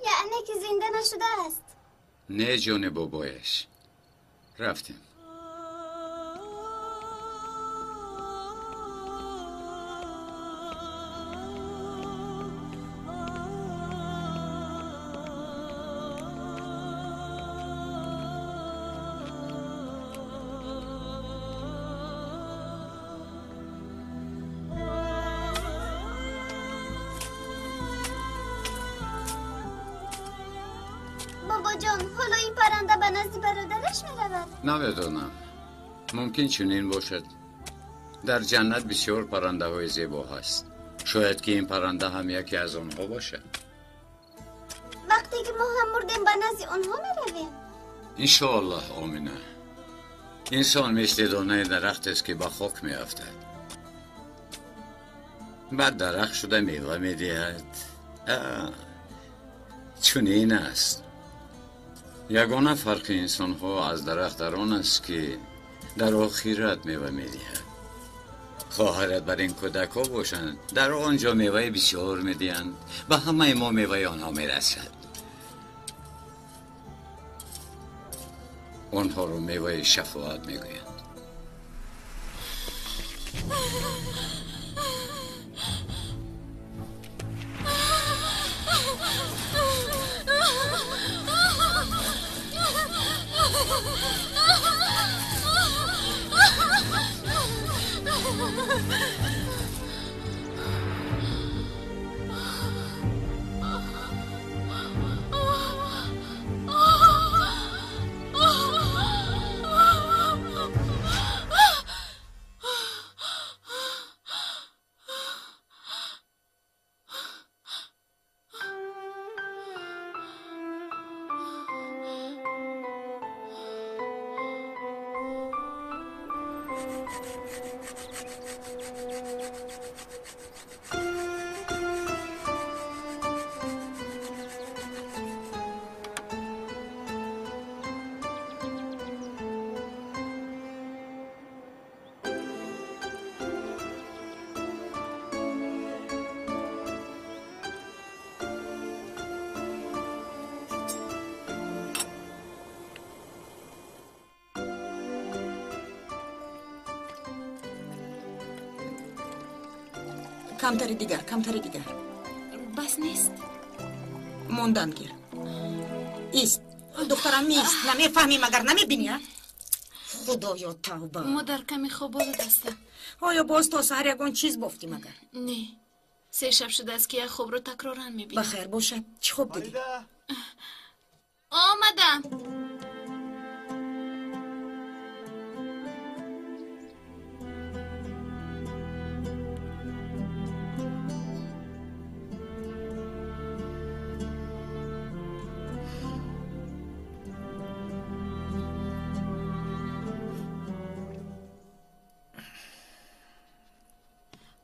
یعنی که زنده نشده است؟ نه جان بابایش. رفتیم. بابا جان حالا این پرنده به نزد برادرش میرود؟ نمیدونم. ممکن چنین باشد. در جنت بسیار پرنده های زیبا هست. شاید که این پرنده هم یکی از آنها باشد. وقتی که ما هم مردیم به نزد آنها میرویم؟ انشاءالله آمینه. انسان مثل دانه درخت است که به خاک می افتد. بعد درخت شده میوه می دهد. چنین است. یگانه فرق انسان ها از درخت در آن است که در آخرت میوه می دهد. خواهرت بر این کودک ها باشند در آنجا میوه بسیار می دهند. به همه ما میوه آنها می رسد. آنها رو میوه شفاعت می گویند. کمتری دیگر بس نیست. موندن گیر ایست دخترم نیست نمیفهمی مگر نمیبینی خدایا توبه مادر کمی خواب بود است. آیا باز تا سحر یگان چیز بافتی مگر؟ نه 3 شب شده است که یک خواب رو تکرارن میبینم. بخیر باشد. چی خواب دیدی؟ آمدم.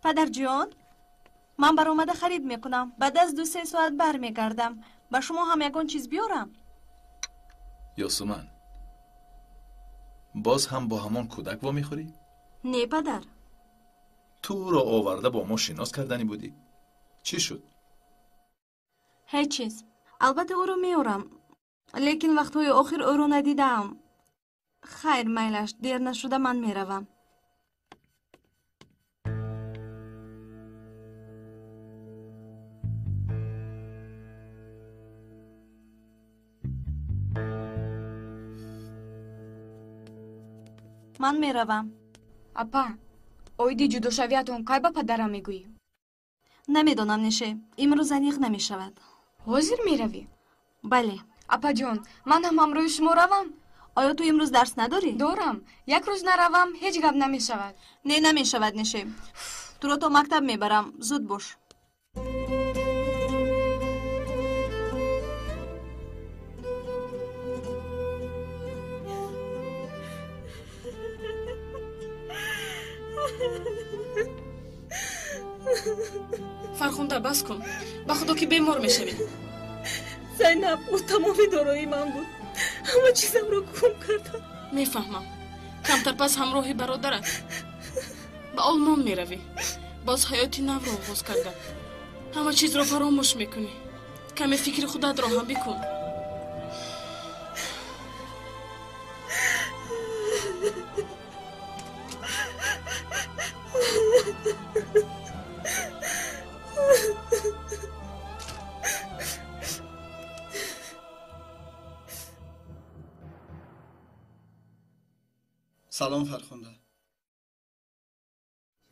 پدر جان من برآمده خرید میکنم بعد از 2-3 ساعت برمیگردم با شما هم یگان چیز بیارم. یاسمن باز هم با همان کودک وا میخوری؟ نه پدر. تو را آورده با ما شناس کردنی بودی؟ چی شد؟ هیچ چیز. البته او رو میارم لیکن وقتهای آخر او رو ندیدم. خیر میلش دیر نشده من میروم. من میروم. اپا اویدی جدا شویتون کی با پدرم میگویی؟ نمیدونم نشه امروز انیق نمیشود. حاضر میروی؟ بله. اپا جان من هم امروز شما روم. آیا تو امروز درس نداری؟ دارم. یک روز نروم هیچ گپ نمیشود. نه نمیشود نشه. تو رو تا مکتب میبرم زود باش. فرخونده بس کن با خدا که بیمار میشوی. زینب او تمامی دارایی من بود همه چیزم رو گم کردم. میفهمم کمتر پس همراهی برادرت به آلمان میروی باز حیاتی نو رو آغاز کرده همه چیز رو فراموش میکنی. کمی فکر خودت رو هم بکن. سلام فرخنده.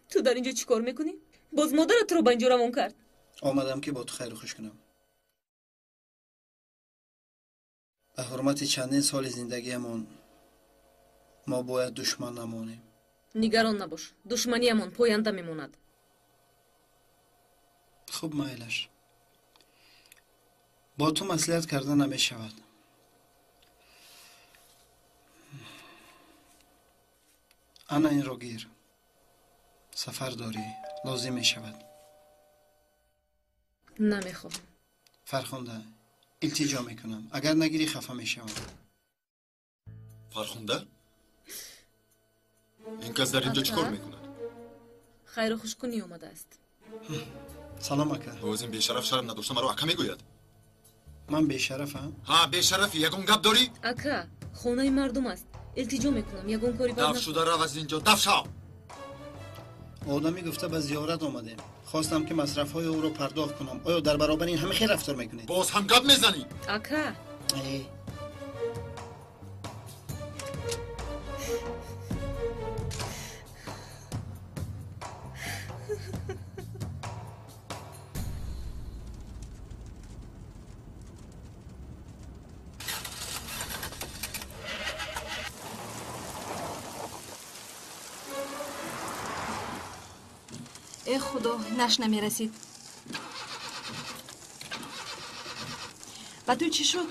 تو در اینجا چی کار میکنی؟ باز مادرت رو با اینجا روان کرد. آمدم که با تو خیر و خوش کنم. به حرمت چندین سال زندگیمون ما باید دشمن نمانیم. نگران نباش دشمنیمون پاینده میموند. خوب میلش با تو مصلحت کردن نمیشود. انا این رو گیر. سفر داری لازم میشود. نمیخوام. فرخنده التجا میکنم اگر نگیری خفه میشم. فرخنده این کس در اینجا چیکار میکنه؟ خیر و خوشکنی اومده است. سلام اکا. باز این بیشرف شرم نداشته مرا اکا میگوید. من بیشرفم؟ ها بیشرفی یگون گپ داری؟ اکا خانه مردم است. التجا میکنم یگون کاری بد دف شده رو از اینجا دف شو. آدمی گفته به زیارت آمدیم. خواستم که مصرف‌های او رو پرداخت کنم. آیا در برابر این همه خیر رفتار میکنید؟ باز هم گپ میزنی؟ اکا ای خدا نش نمیرسید. و تو چی شد؟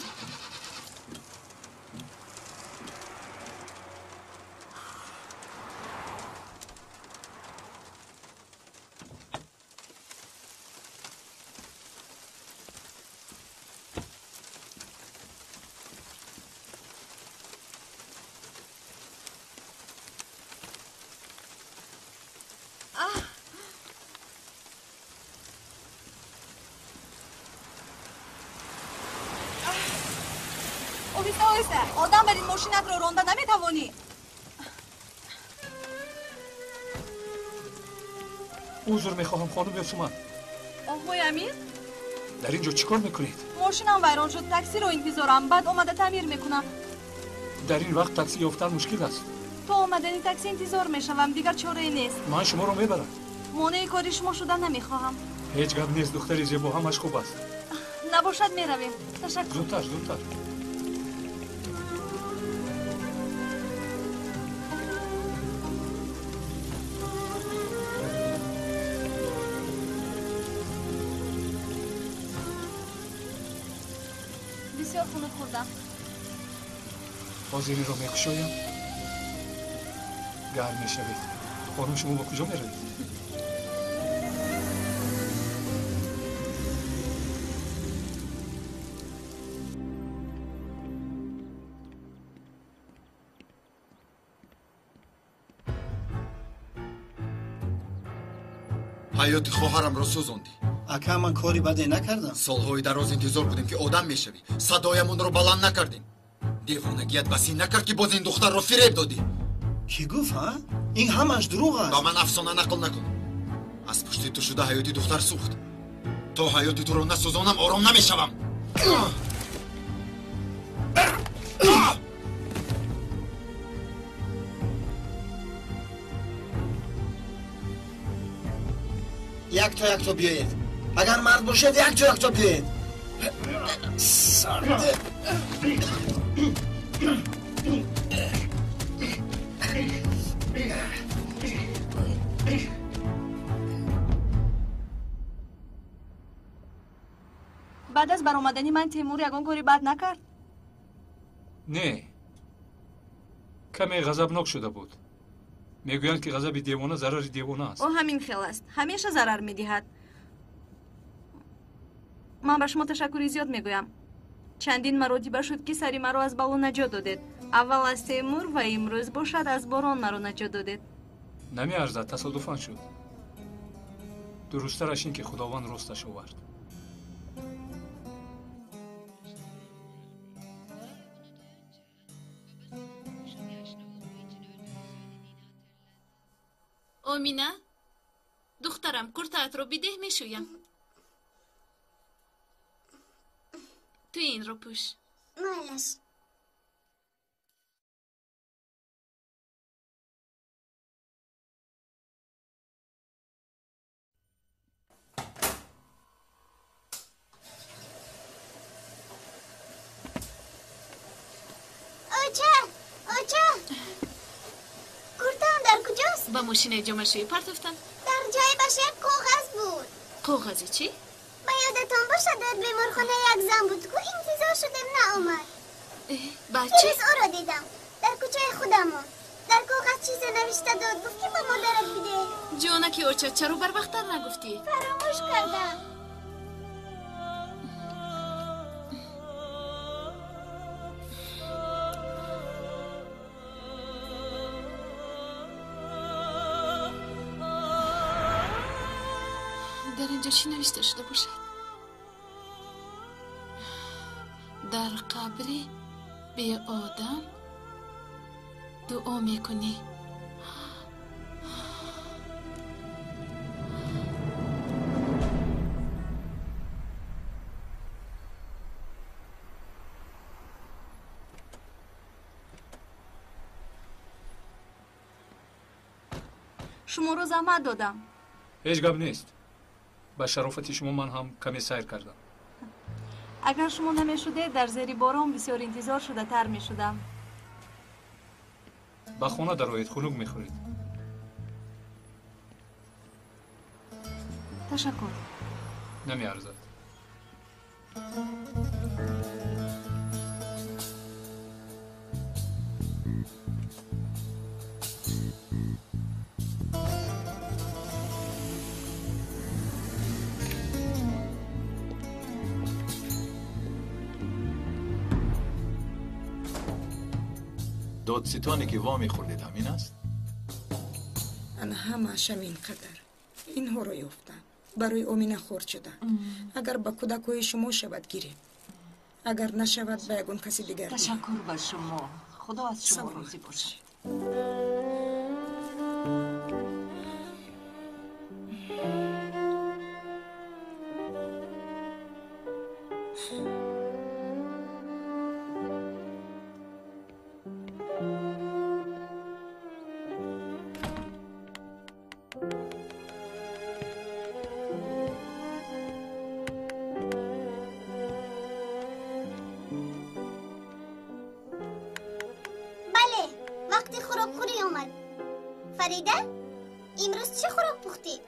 وایسا آدم برین ماشینت رو رانده نمیتوانی. عذر میخواهم خانم یاسمن. آقای امیر در اینجا چیکار میکنید؟ ماشینم ویران شد، تاکسی رو انتظارم، بعد اومده تعمیر میکنم. در این وقت تاکسی یافتن مشکل است. تو اومدنی تاکسی انتظار میشوم، دیگر چاره نیست. من شما رو میبرم. مانع کاری شما شدن نمیخواهم. هیچ گپ نیست، دختری زیبا همش خوب است. نباشد میرویم. تشکر. زودتر. بسیار خونه خوردم. حاضری رو میکشایم گرم میشوید. خانم شما با کجا میروید؟ حیات خواهرم را سوزاندی. اکا من کاری بده نکردم. سالهای دراز انتظار بودیم که آدم میشوی. صدایمون رو بلند نکردیم. دیوانگیت بسی نکرد که باز این دختر رو فریب دادی. کی گفت ها؟ این همش دروغ است. با من افسانه نقل نکن. از پشت تو شده حیاتی دختر سوخت. تا حیاتی تو رو نسوزانم آرام نمیشوم. یک تا بیایید. اگر مرد باشید یک تا بیایید. سرده. بعد از برآمدنی من تیمور یگان کاری بد نکرد. نه کمی غضبناک شده بود. میگویند که غضب دیوانه ضرر دیوانه است. او همین خیال است، همیشه ضرر میدهد. من به شما تشکری زیاد میگویم. چندین مراتبه شد که سری مرا از بلا نجات دادید. اول از تیمور و امروز باشد از باران مرا نجات دادید. نمیارزد، تصادفاً شد. درست‌ترش این که خداوند راستش آورد. آمینه دخترم کرتت رو بیده میشویم. تو این رو پوش. مالش. اوچه کرتم در کجاست؟ با ماشین جمعشوی پرتفتن. در جای باشه یک کاغذ بود. کاغذی چی؟ با یادتان باشد در بیمارخانه یک زن بود که انتظار شدیم ناآمد. بچه؟ دیروز او را دیدم در کوچه خودمون. در کاغذ چیز نوشته داد، گفت که با مادرت بده. جانکی اوچه چرا بر وقتر نگفتی؟ فراموش کردم. در اینجا چی نوشته شده باشد؟ در قبری به آدم دعا میکنی. شما رو زحمت دادم. هیچ گپ نیست. با شرافت شما من هم کمی سیر کردم. اگر شما نمیشده در زیر باران بسیار انتظار شده تر میشدم. با خانه درآیید، خنک میخورید. تشکر. نمیارزد. دادستانی که وامی خوردید همین است؟ من همش همین قدر اینها رو یافتم. برای امینه خورد شده. اگر با کودکای شما شود گیرید. اگر نشود به یگون کسی دیگر تشکر به شما. خدا از شما راضی باشد. فریده امروز چه خوراک پختی؟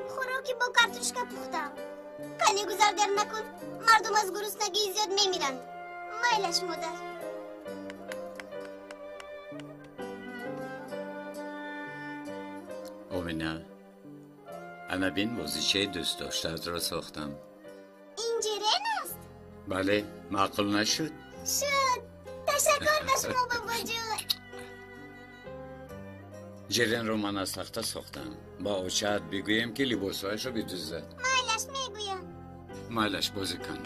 خوراکی با کارتوشکا پختم. کنی گذار در نکن، مردم از گرسنگی زیاد میمیرن. مایلش مادر. اومینا انا بین بازیچه دوست داشتت را ساختم. این جرین است؟ بله معقول نشد؟ شد. تشکر به شما بابا جون. جرین رو من از تخته ساختم. با اوچت بگویم که لباسهایش رو بدوزد. مایلش میگویم. مایلش بازی کن.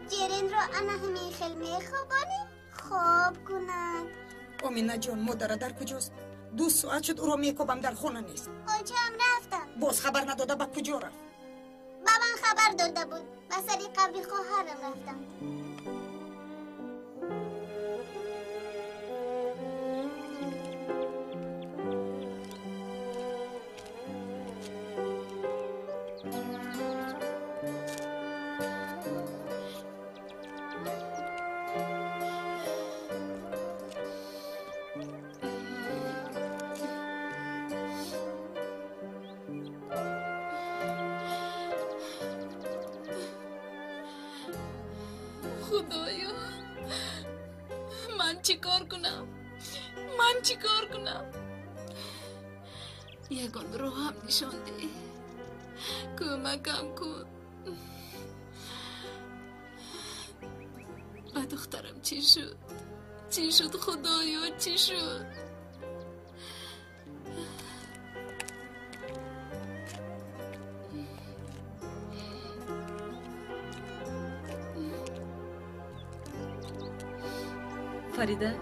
جرین رو انا همین خیل میخوابانی خواب کند. اومینا جون مادر در کجاست؟ 2 ساعت شد او رو میکوبم در خونه نیست. آجا هم رفتم. باز خبر نداده به کجا رفت؟ بابام خبر داده بود. به سری قبل خواهرم رفتم. خدایا من چیکار کنم؟ یگان رو هم نشان ده. کمکم کن. با دخترم چی شد خدایا چی شد؟ فریده